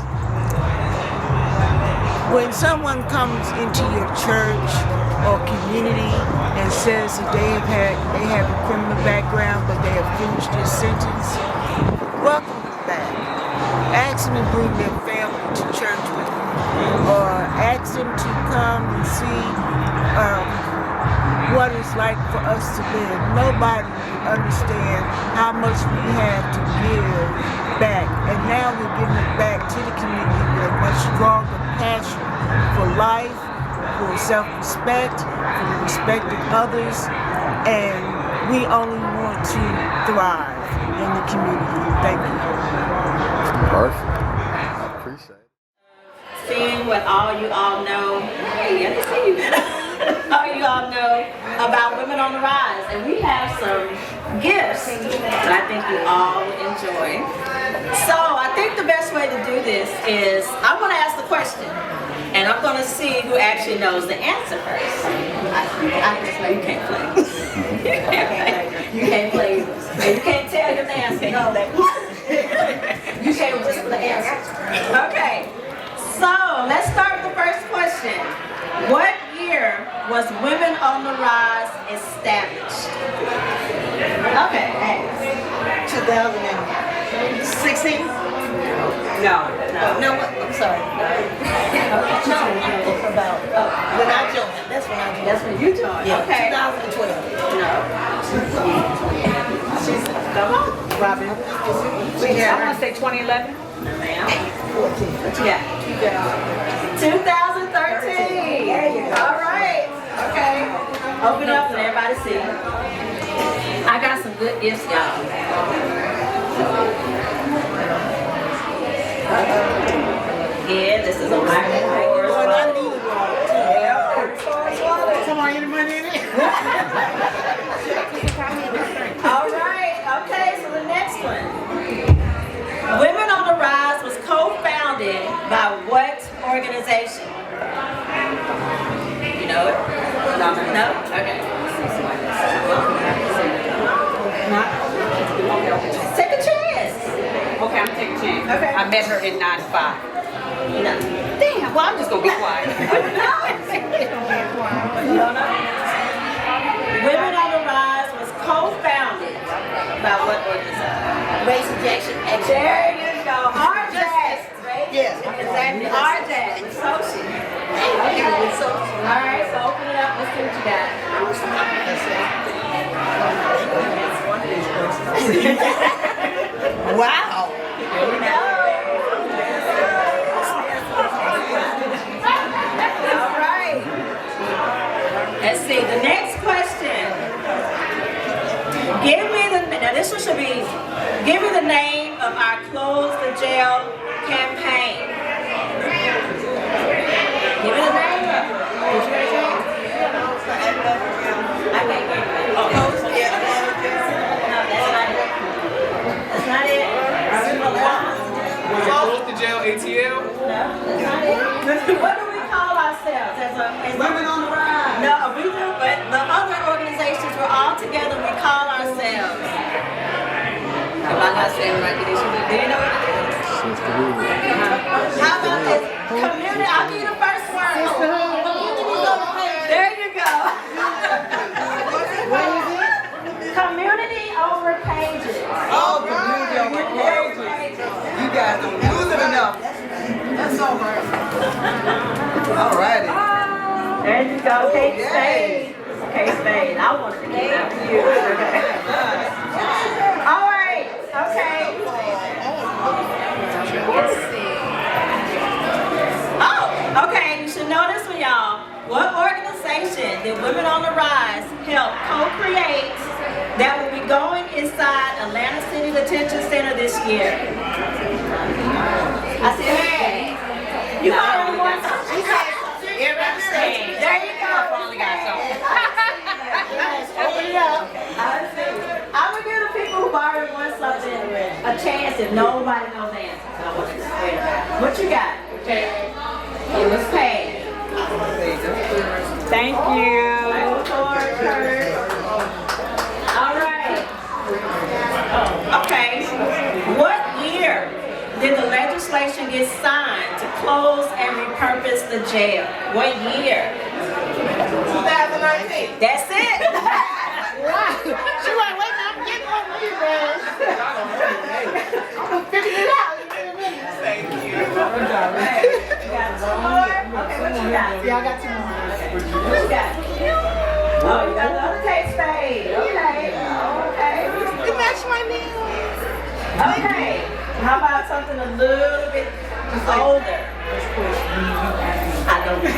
When someone comes into your church or community and says that they have a criminal background but they have finished their sentence, welcome them back. Ask them to bring their family to church with them, or ask them to come and see what it's like for us to live. Nobody will understand how much we have to give back, and now we're giving it back to the community with a much stronger passion for life, for self-respect, for the respect of others, and we only want to thrive in the community. Thank you. Perfect. I appreciate it. Seeing what all you all know, hey, I see you. All you all know about Women on the Rise, and we have some gifts that I think you all will enjoy. So I think the best way to do this is I'm going to ask the question, and I'm going to see who actually knows the answer first. You can't play. You can't play. You can't tell him the answer. No, you can't whisper the answer. Okay. So let's start with the first question. What year was Women on the Rise established? Okay, hey. 2016? No, I'm sorry. About when I joined. That's when I joined. That's when you joined. Yeah, Okay. 2012. No. Come on, Robin. I'm gonna say 2011. Ma'am. What you got? 2013. All right. Okay. Open up and everybody see. I got some good gifts, y'all. Yeah, this is a microphone. Come on, any money in it? All right. Okay, so the next one. Women on the Rise was co-founded by what organization? You know it? No? Okay. Take a chance. Okay, I'm taking a chance. Okay. I met her in 95. No. Damn, well, I'm just gonna be quiet. No. Women on the Rise was co-founded by what organization? Race Injection. There you go. RJAX, right? Yes. Exactly. RJAX. Social. All right, so open it up. Let's see what you got. Wow. Here we go. All right. Let's see. The next question. Give me now this one should be easy. Give me the name of our Close the Jail campaign. Give me the name of it. Did you raise your hand? I can't hear you. Oh, Close the Jail. No, that's not it. That's not it. Close the Jail ATL? No, that's not it. What do we call ourselves? As Women on the Rise. No, we do, but the other organizations we're all together. We call ourselves. Am I not saying right? Do you know what it is? How about this? Community. I'll give you the first word. There you you go. What is it? Community over cages. Oh, community over cages. You guys don't use it enough. That's all right. All righty. There you go, K-Spade. K-Spade. I wanted to get that for you. All right. Okay. Let's see. Oh, okay. You should know this one, y'all. What organization did Women on the Rise help co-create that will be going inside Atlanta City Detention Center this year? I said, hey. You got it one time. Everybody stand. There you go. I finally got something. Open it up. I'm going to give the people who already won something a chance if nobody knows the answer. What you got? Okay. It was paid. Thank you. All right. Okay. What year did the legislation get signed to close and repurpose the jail? What year? 2019. That's it. She like, wait, I'm getting one of you guys. I'm figuring it out. Thank you. You got two more? Okay, what you got? Yeah, I got 2 more. What you got? Oh, you got another K-Spade. Okay. You match my nails. Okay. How about something a little bit older? I don't feel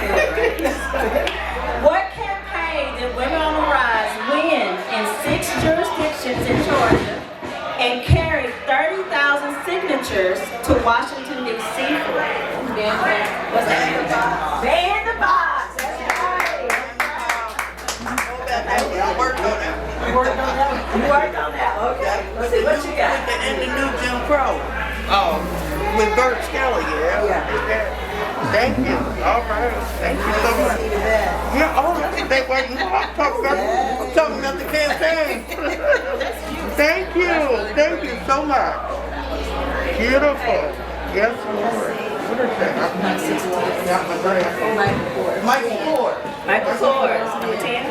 right. What campaign did Women on the Rise win in 6 jurisdictions in Georgia and carry 30,000 signatures to Washington, D.C. for? What's that? Ban the box. That's right. I worked on that. You worked on that? You worked on that. Okay. Let's see what you got. And the new Jim Crow. Oh, with Bert Skelly, yeah. Thank you. All right. Thank you so much. Yeah, oh, they wasn't I'm talking about the campaign. Thank you so much. Beautiful. Yes, Lord. What is that? Michael Ford. Michael Kors, number 10.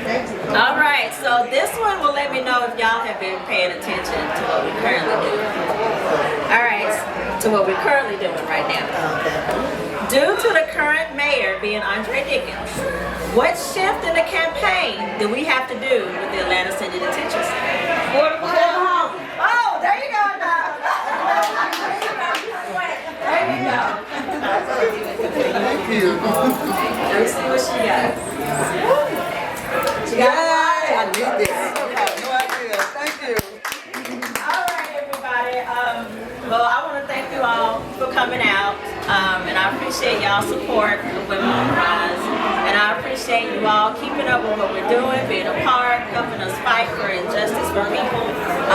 Okay. All right, so this one will let me know if y'all have been paying attention to what we currently do. All right, to what we're currently doing right now. Due to the current mayor being Andre Dickens, what shift in the campaign do we have to do with the Atlanta City Detention Center? Affordable housing. Oh, there you go now. There you go. Thank you. Let me see what she got. She got it. I need this. I have no idea. Thank you. All right, everybody. Well, I want to thank you all for coming out, and I appreciate y'all's support of Women on the Rise, and I appreciate you all keeping up with what we're doing, being a part, helping us fight for injustice for people,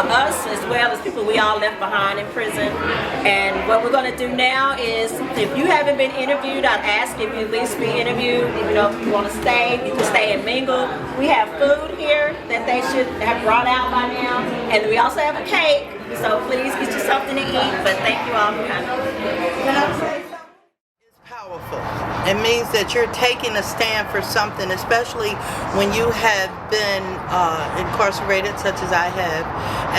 us as well as people we all left behind in prison. And what we're going to do now is, if you haven't been interviewed, I'd ask if you at least be interviewed. You know, if you want to stay, you can stay and mingle. We have food here that they should have brought out by now, and we also have a cake. So please get you something to eat, but thank you all for coming. It's powerful. It means that you're taking a stand for something, especially when you have been incarcerated, such as I have,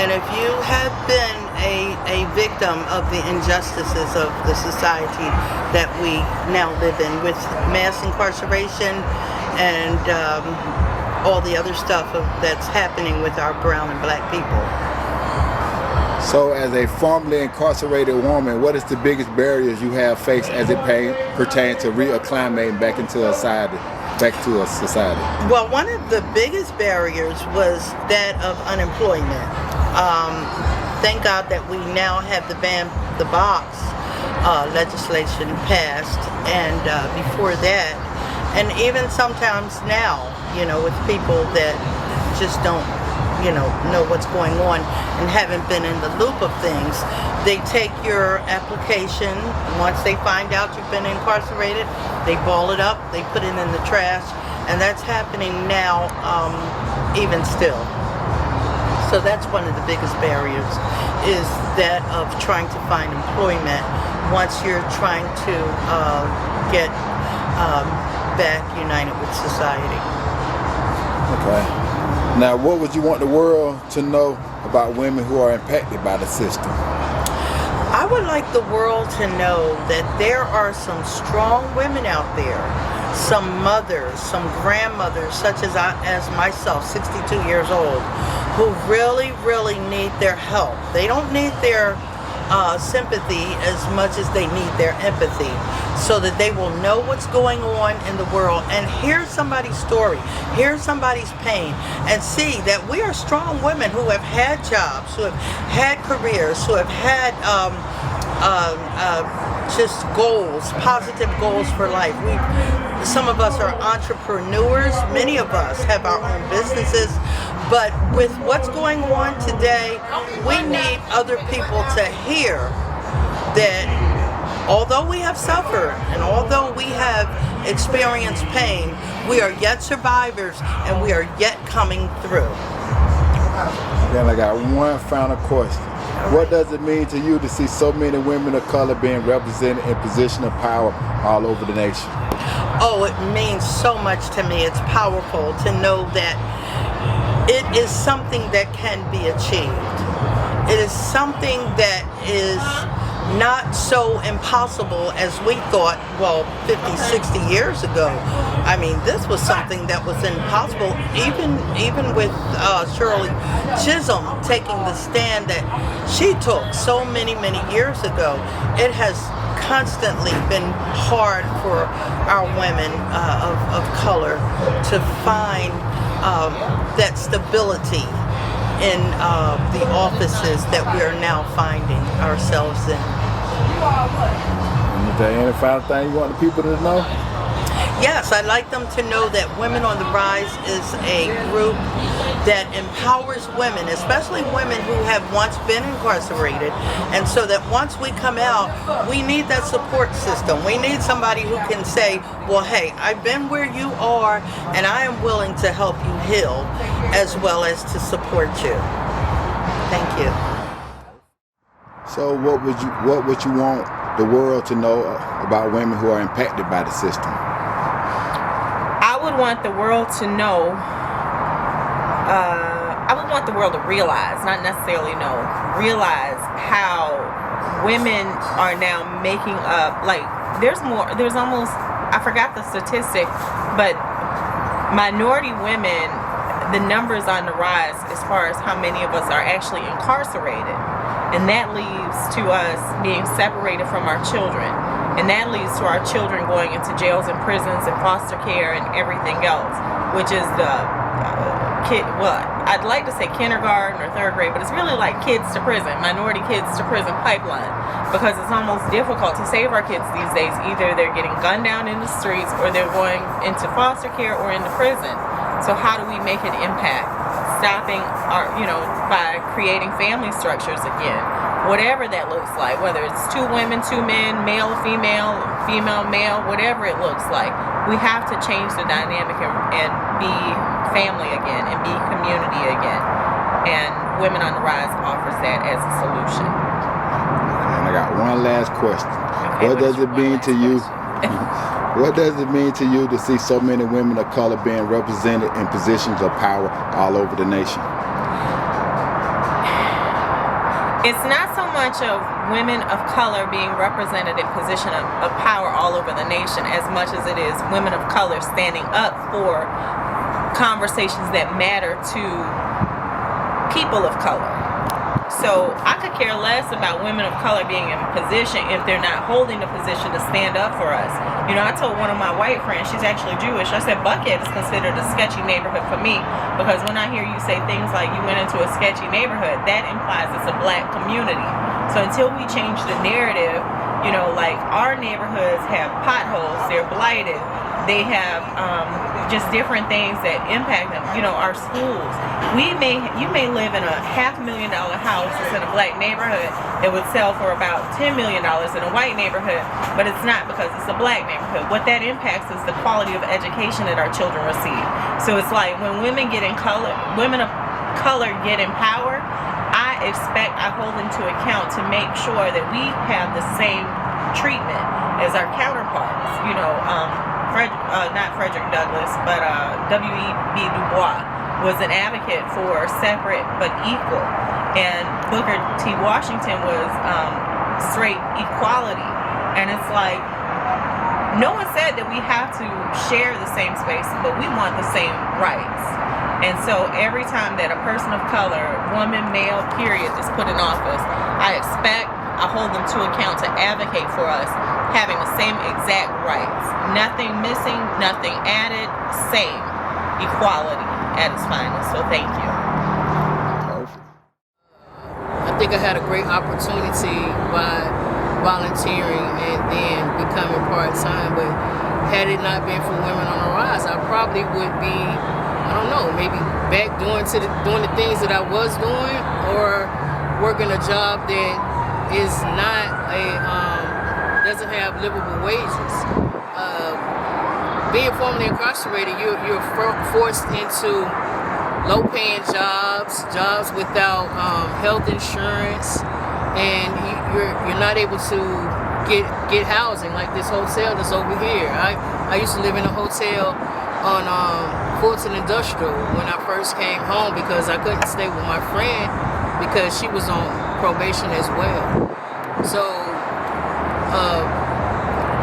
and if you have been a victim of the injustices of the society that we now live in, with mass incarceration and all the other stuff that's happening with our brown and black people. So as a formerly incarcerated woman, what is the biggest barriers you have faced as it pertains to reacclimating back into a society? Well, one of the biggest barriers was that of unemployment. Thank God that we now have the ban the box legislation passed, and before that, and even sometimes now, you know, with people that just don't know what's going on and haven't been in the loop of things, they take your application. Once they find out you've been incarcerated, they ball it up, they put it in the trash, and that's happening now even still. So that's one of the biggest barriers, is that of trying to find employment once you're trying to get back united with society. Okay. Now, what would you want the world to know about women who are impacted by the system? I would like the world to know that there are some strong women out there, some mothers, some grandmothers, such as myself, 62 years old, who really, really need their help. They don't need their sympathy as much as they need their empathy, so that they will know what's going on in the world and hear somebody's story, hear somebody's pain, and see that we are strong women who have had jobs, who have had careers, who have had just goals, positive goals for life. Some of us are entrepreneurs, many of us have our own businesses, but with what's going on today, we need other people to hear that although we have suffered and although we have experienced pain, we are yet survivors and we are yet coming through. Then I got one final question. What does it mean to you to see so many women of color being represented in position of power all over the nation? Oh, it means so much to me. It's powerful to know that it is something that can be achieved. It is something that is not so impossible as we thought, 50, 60 years ago. I mean, this was something that was impossible, even with Shirley Chisholm taking the stand that she took so many years ago. It has constantly been hard for our women of color to find that stability in the offices that we are now finding ourselves in. Is there any final thing you want the people to know? Yes, I'd like them to know that Women on the Rise is a group that empowers women, especially women who have once been incarcerated, and so that once we come out, we need that support system. We need somebody who can say, well, hey, I've been where you are, and I am willing to help you heal, as well as to support you. Thank you. So what would you want the world to know about women who are impacted by the system? I would want the world to know, I would want the world to realize, not necessarily know, realize how women are now making up, like, there's almost, I forgot the statistic, but minority women, the numbers on the rise as far as how many of us are actually incarcerated. And that leads to us being separated from our children. And that leads to our children going into jails and prisons and foster care and everything else, which is the I'd like to say kindergarten or third grade, but it's really like kids to prison, minority kids to prison pipeline, because it's almost difficult to save our kids these days. Either they're getting gunned down in the streets or they're going into foster care or into prison. So how do we make an impact? Stopping our, by creating family structures again, whatever that looks like, whether it's 2 women, 2 men, male, female, female, male, whatever it looks like. We have to change the dynamic and be family again and be community again. And Women on the Rise offers that as a solution. And I got one last question. Okay, what does it mean to you? What does it mean to you to see so many women of color being represented in positions of power all over the nation? It's not so much of women of color being represented in position of power all over the nation as much as it is women of color standing up for conversations that matter to people of color. So I could care less about women of color being in position if they're not holding the position to stand up for us. I told one of my white friends, she's actually Jewish, I said Buckhead is considered a sketchy neighborhood for me, because when I hear you say things like you went into a sketchy neighborhood, that implies it's a black community. So until we change the narrative, like our neighborhoods have potholes, they're blighted, they have just different things that impact them. Our schools. You may live in a $500,000 house that's in a black neighborhood that would sell for about $10 million in a white neighborhood, but it's not, because it's a black neighborhood. What that impacts is the quality of education that our children receive. So it's like when women of color get in power, I hold them to account to make sure that we have the same treatment as our counterparts. not Frederick Douglass, but W.E.B. Du Bois was an advocate for separate but equal, and Booker T. Washington was straight equality. And it's like, no one said that we have to share the same space, but we want the same rights. And so every time that a person of color, woman, male, period, is put in office, I hold them to account to advocate for us having the same exact rights. Nothing missing, nothing added, same. Equality at its finest. So thank you. I think I had a great opportunity by volunteering and then becoming part-time, but had it not been for Women on the Rise, I probably would be, I don't know, maybe back doing the things that I was doing, or working a job that is not doesn't have livable wages. Being formerly incarcerated, you're forced into low-paying jobs without health insurance, and you're not able to get housing like this hotel that's over here. I used to live in a hotel on Fulton Industrial when I first came home because I couldn't stay with my friend because she was on probation as well. So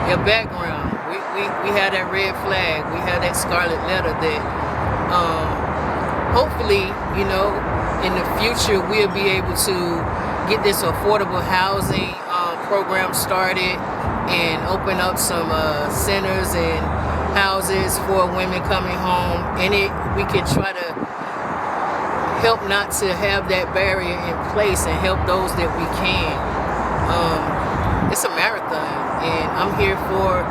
your background, we had that red flag, we had that scarlet letter that hopefully, in the future we'll be able to get this affordable housing program started and open up some centers and houses for women coming home, and we can try to help not to have that barrier in place and help those that we can. It's a marathon, and I'm here for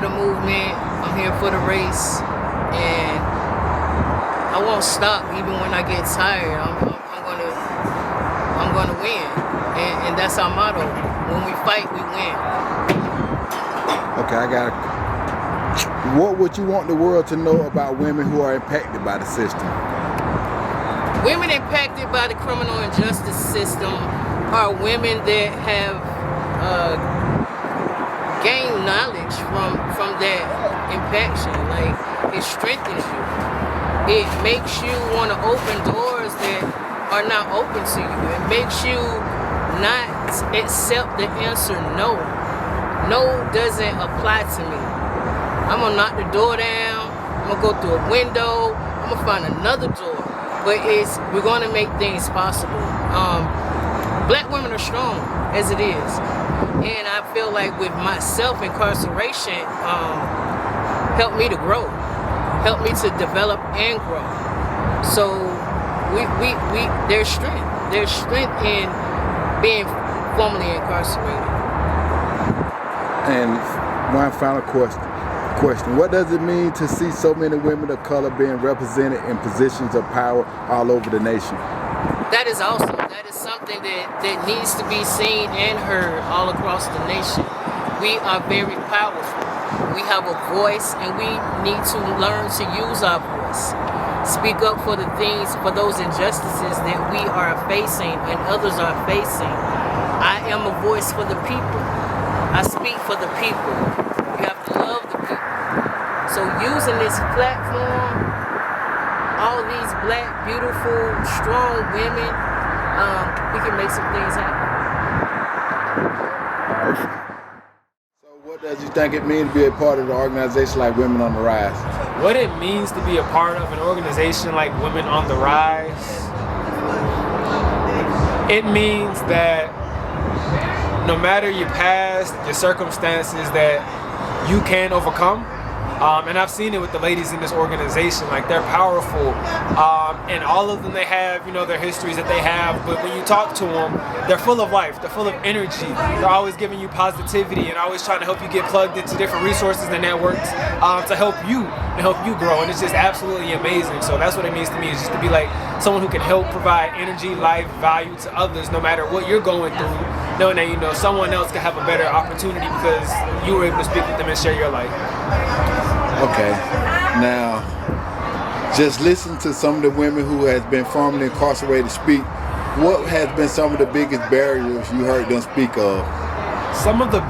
the movement, I'm here for the race, and I won't stop even when I get tired. I'm gonna win, and that's our motto. When we fight, we win. Okay, what would you want the world to know about women who are impacted by the system? Women impacted by the criminal and justice system are women that have gained knowledge from that impaction. Like, it strengthens you. It makes you want to open doors that are not open to you. It makes you not accept the answer no. No doesn't apply to me. I'm gonna knock the door down, I'm gonna go through a window, I'm gonna find another door. But we're gonna make things possible. Black women are strong as it is. And I feel like with my self-incarceration, helped me to grow, helped me to develop and grow. So there's strength. There's strength in being formerly incarcerated. And one final question. What does it mean to see so many women of color being represented in positions of power all over the nation? That is awesome. That is something that needs to be seen and heard all across the nation. We are very powerful. We have a voice, and we need to learn to use our voice. Speak up for the things, for those injustices that we are facing and others are facing. I am a voice for the people. I speak for the people. You have to love the people. So using this platform, all these black, beautiful, strong women, we can make some things happen. So what does you think it means to be a part of an organization like Women on the Rise? What it means to be a part of an organization like Women on the Rise, it means that no matter your past, your circumstances, that you can overcome. And I've seen it with the ladies in this organization. Like, they're powerful, and all of them, they have, their histories that they have, but when you talk to them, they're full of life, they're full of energy, they're always giving you positivity and always trying to help you get plugged into different resources and networks to help you grow, and it's just absolutely amazing. So that's what it means to me, is just to be like someone who can help provide energy, life, value to others, no matter what you're going through, knowing that someone else can have a better opportunity because you were able to speak with them and share your life. Okay, now just listen to some of the women who has been formerly incarcerated speak. What has been some of the biggest barriers you heard them speak of? Some of the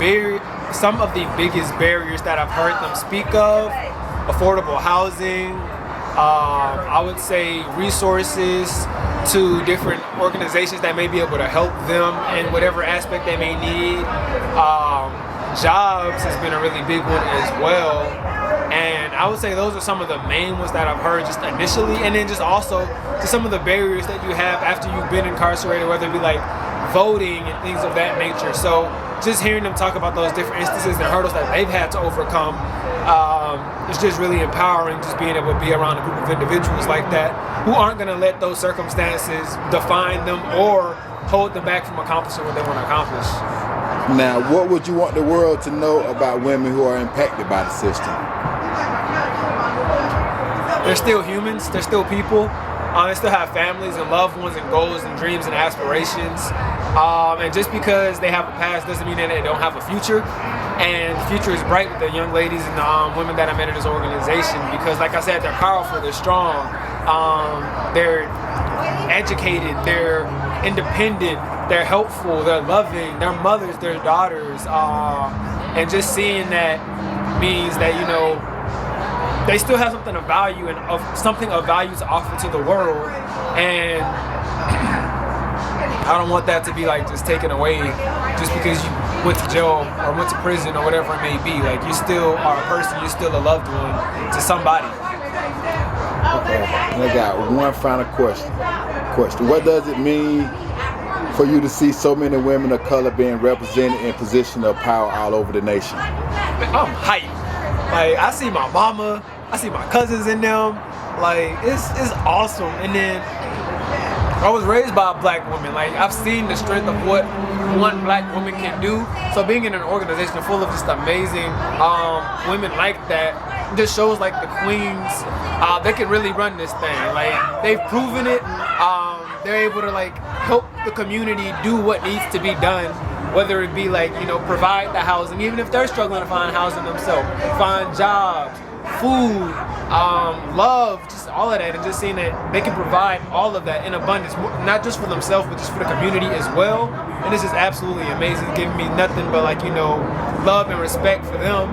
some of the biggest barriers that I've heard them speak of: affordable housing, I would say resources to different organizations that may be able to help them in whatever aspect they may need. Jobs has been a really big one as well. And I would say those are some of the main ones that I've heard just initially. And then just also to some of the barriers that you have after you've been incarcerated, whether it be like voting and things of that nature. So just hearing them talk about those different instances and hurdles that they've had to overcome, it's just really empowering, just being able to be around a group of individuals like that who aren't going to let those circumstances define them or hold them back from accomplishing what they want to accomplish. Now, what would you want the world to know about women who are impacted by the system? They're still humans, they're still people. They still have families and loved ones and goals and dreams and aspirations. And just because they have a past doesn't mean that they don't have a future. And the future is bright with the young ladies and women that I met in this organization, because like I said, they're powerful, they're strong, they're educated, they're independent, they're helpful, they're loving, they're mothers, they're daughters. And just seeing that means that, you know, they still have something of value and something of value to offer to the world. And I don't want that to be like just taken away just because you went to jail or went to prison or whatever it may be. Like, you still are a person, you're still a loved one to somebody. Okay, and I got one final question. What does it mean for you to see so many women of color being represented in positions of power all over the nation? I'm hyped. Like, I see my mama, I see my cousins in them. Like, it's awesome. And then I was raised by a black woman. Like, I've seen the strength of what one black woman can do. So being in an organization full of just amazing women like that just shows like the queens, they can really run this thing. Like, they've proven it. They're able to like help the community do what needs to be done. Whether it be like, you know, provide the housing, even if they're struggling to find housing themselves, find jobs, food, love, just all of that, and just seeing that they can provide all of that in abundance, not just for themselves, but just for the community as well. And this is absolutely amazing, giving me nothing but like, you know, love and respect for them,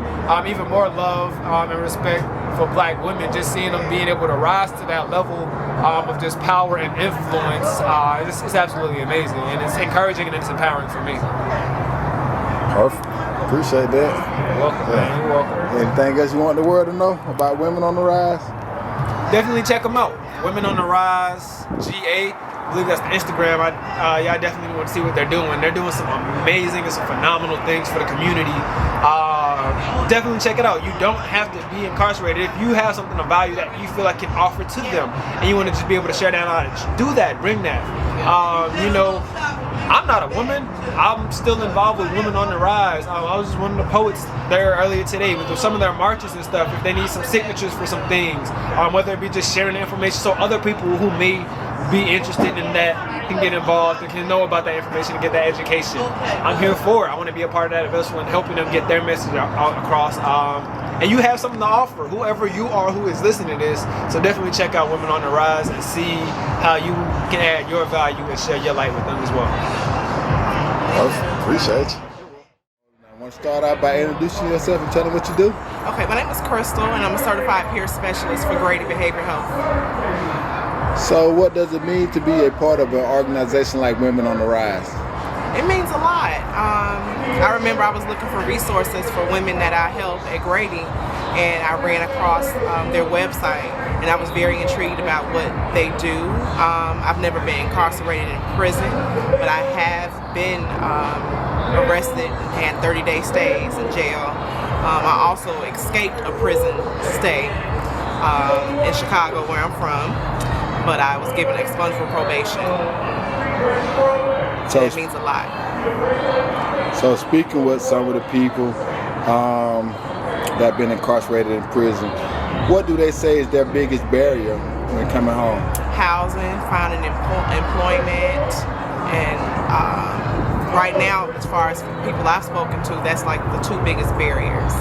even more love and respect for black women, just seeing them being able to rise to that level of just power and influence. It's absolutely amazing, and it's encouraging and it's empowering for me. Perfect. Appreciate that. You're welcome, man. You're welcome. Anything else you want the world to know about Women on the Rise? Definitely check them out. Women on the Rise, GA. I believe that's the Instagram. Y'all definitely want to see what they're doing. They're doing some amazing and some phenomenal things for the community. Definitely check it out. You don't have to be incarcerated. If you have something of value that you feel like can offer to them, and you want to just be able to share that knowledge, do that. Bring that. You know, I'm not a woman. I'm still involved with Women on the Rise. I was just one of the poets there earlier today with some of their marches and stuff. If they need some signatures for some things, whether it be just sharing the information so other people who may be interested in that can get involved and can know about that information and get that education. I'm here for it. I want to be a part of that vessel and helping them get their message out across. And you have something to offer, whoever you are who is listening to this. So definitely check out Women on the Rise and see how you can add your value and share your light with them as well. Appreciate you. I want to start out by introducing yourself and telling what you do. Okay, my name is Crystal, and I'm a certified peer specialist for Grady Behavioral Health. So what does it mean to be a part of an organization like Women on the Rise? It means a lot. I remember I was looking for resources for women that I help at Grady, and I ran across their website, and I was very intrigued about what they do. I've never been incarcerated in prison, but I have been arrested and had 30-day stays in jail. I also escaped a prison stay in Chicago, where I'm from, but I was given expungement probation. So it means a lot. So speaking with some of the people that have been incarcerated in prison, what do they say is their biggest barrier when coming home? Housing, finding employment, and right now, as far as people I've spoken to, that's like the two biggest barriers.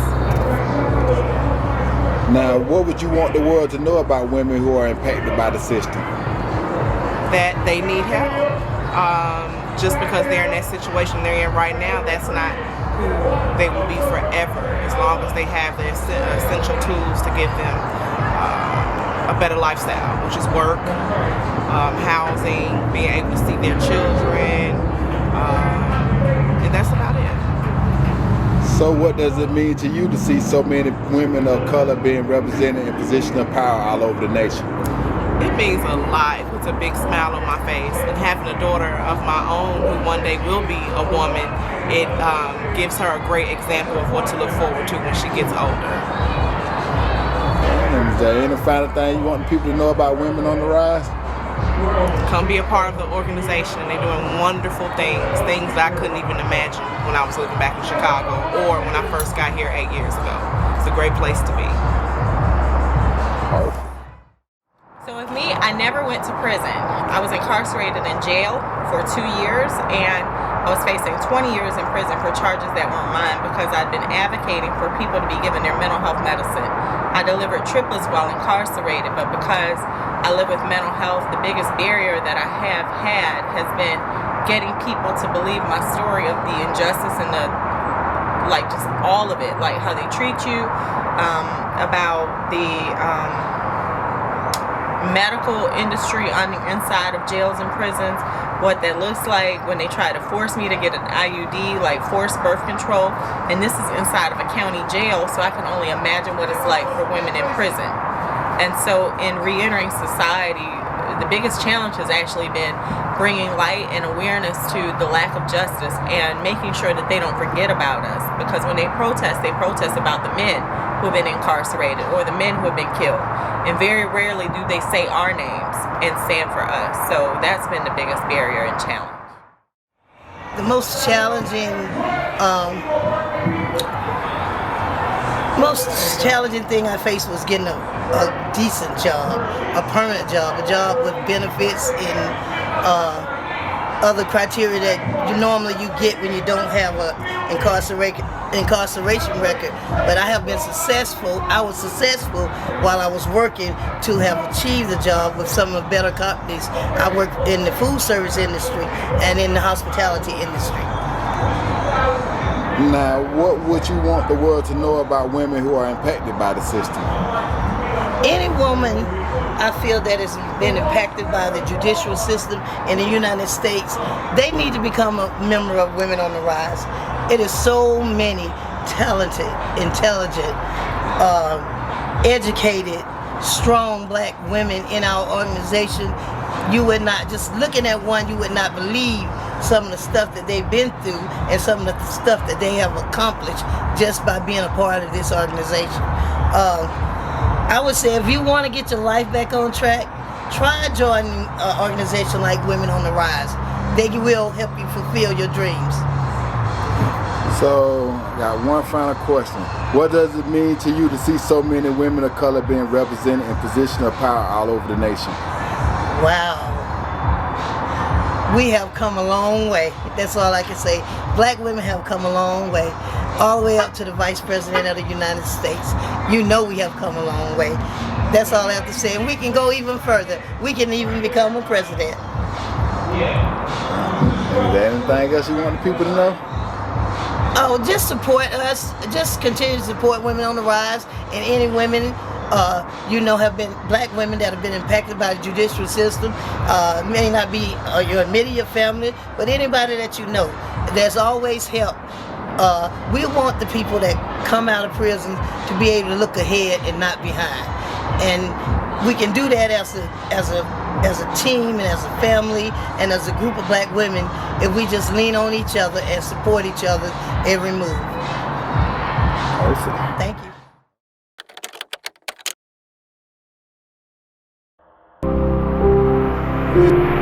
Now, what would you want the world to know about women who are impacted by the system? That they need help. Just because they're in that situation they're in right now, that's not who they will be forever, as long as they have the essential tools to give them a better lifestyle, which is work, housing, being able to see their children, and that's about it. So what does it mean to you to see so many women of color being represented in positions of power all over the nation? It means a lot. It puts a big smile on my face. And having a daughter of my own who one day will be a woman, it gives her a great example of what to look forward to when she gets older. And is there any final thing you want people to know about Women on the Rise? Come be a part of the organization, and they're doing wonderful things that I couldn't even imagine when I was living back in Chicago or when I first got here 8 years ago. It's a great place to be. So with me, I never went to prison. I was incarcerated in jail for 2 years, and I was facing 20 years in prison for charges that weren't mine because I'd been advocating for people to be given their mental health medicine. I delivered triplets while incarcerated, but because I live with mental health, the biggest barrier that I have had has been getting people to believe my story of the injustice and the, like, just all of it, like how they treat you, about the medical industry on the inside of jails and prisons, what that looks like when they try to force me to get an IUD, like forced birth control, and this is inside of a county jail, so I can only imagine what it's like for women in prison. And so in re-entering society, the biggest challenge has actually been bringing light and awareness to the lack of justice and making sure that they don't forget about us, because when they protest about the men who have been incarcerated or the men who have been killed, and very rarely do they say our names and stand for us. So that's been the biggest barrier and challenge. The most challenging thing I faced was getting a decent job, a permanent job, a job with benefits and other criteria that you get when you don't have a incarceration record. But I have been successful. I was successful while I was working to have achieved the job with some of the better companies. I worked in the food service industry and in the hospitality industry. Now, what would you want the world to know about women who are impacted by the system? Any woman, I feel, that has been impacted by the judicial system in the United States, they need to become a member of Women on the Rise. It is so many talented, intelligent, educated, strong black women in our organization. You would not, just looking at one, you would not believe some of the stuff that they've been through and some of the stuff that they have accomplished just by being a part of this organization. I would say if you want to get your life back on track, try joining an organization like Women on the Rise. They will help you fulfill your dreams. So, I got one final question. What does it mean to you to see so many women of color being represented in positions of power all over the nation? Wow. We have come a long way. That's all I can say. Black women have come a long way. All the way up to the Vice President of the United States. You know we have come a long way. That's all I have to say. And we can go even further. We can even become a president. Is there anything else you want the people to know? Oh, just support us. Just continue to support Women on the Rise, and any women have been black women that have been impacted by the judicial system. May not be your immediate family, but anybody that you know. There's always help. We want the people that come out of prison to be able to look ahead and not behind, and we can do that as a team and as a family and as a group of black women if we just lean on each other and support each other every move. Perfect. Thank you.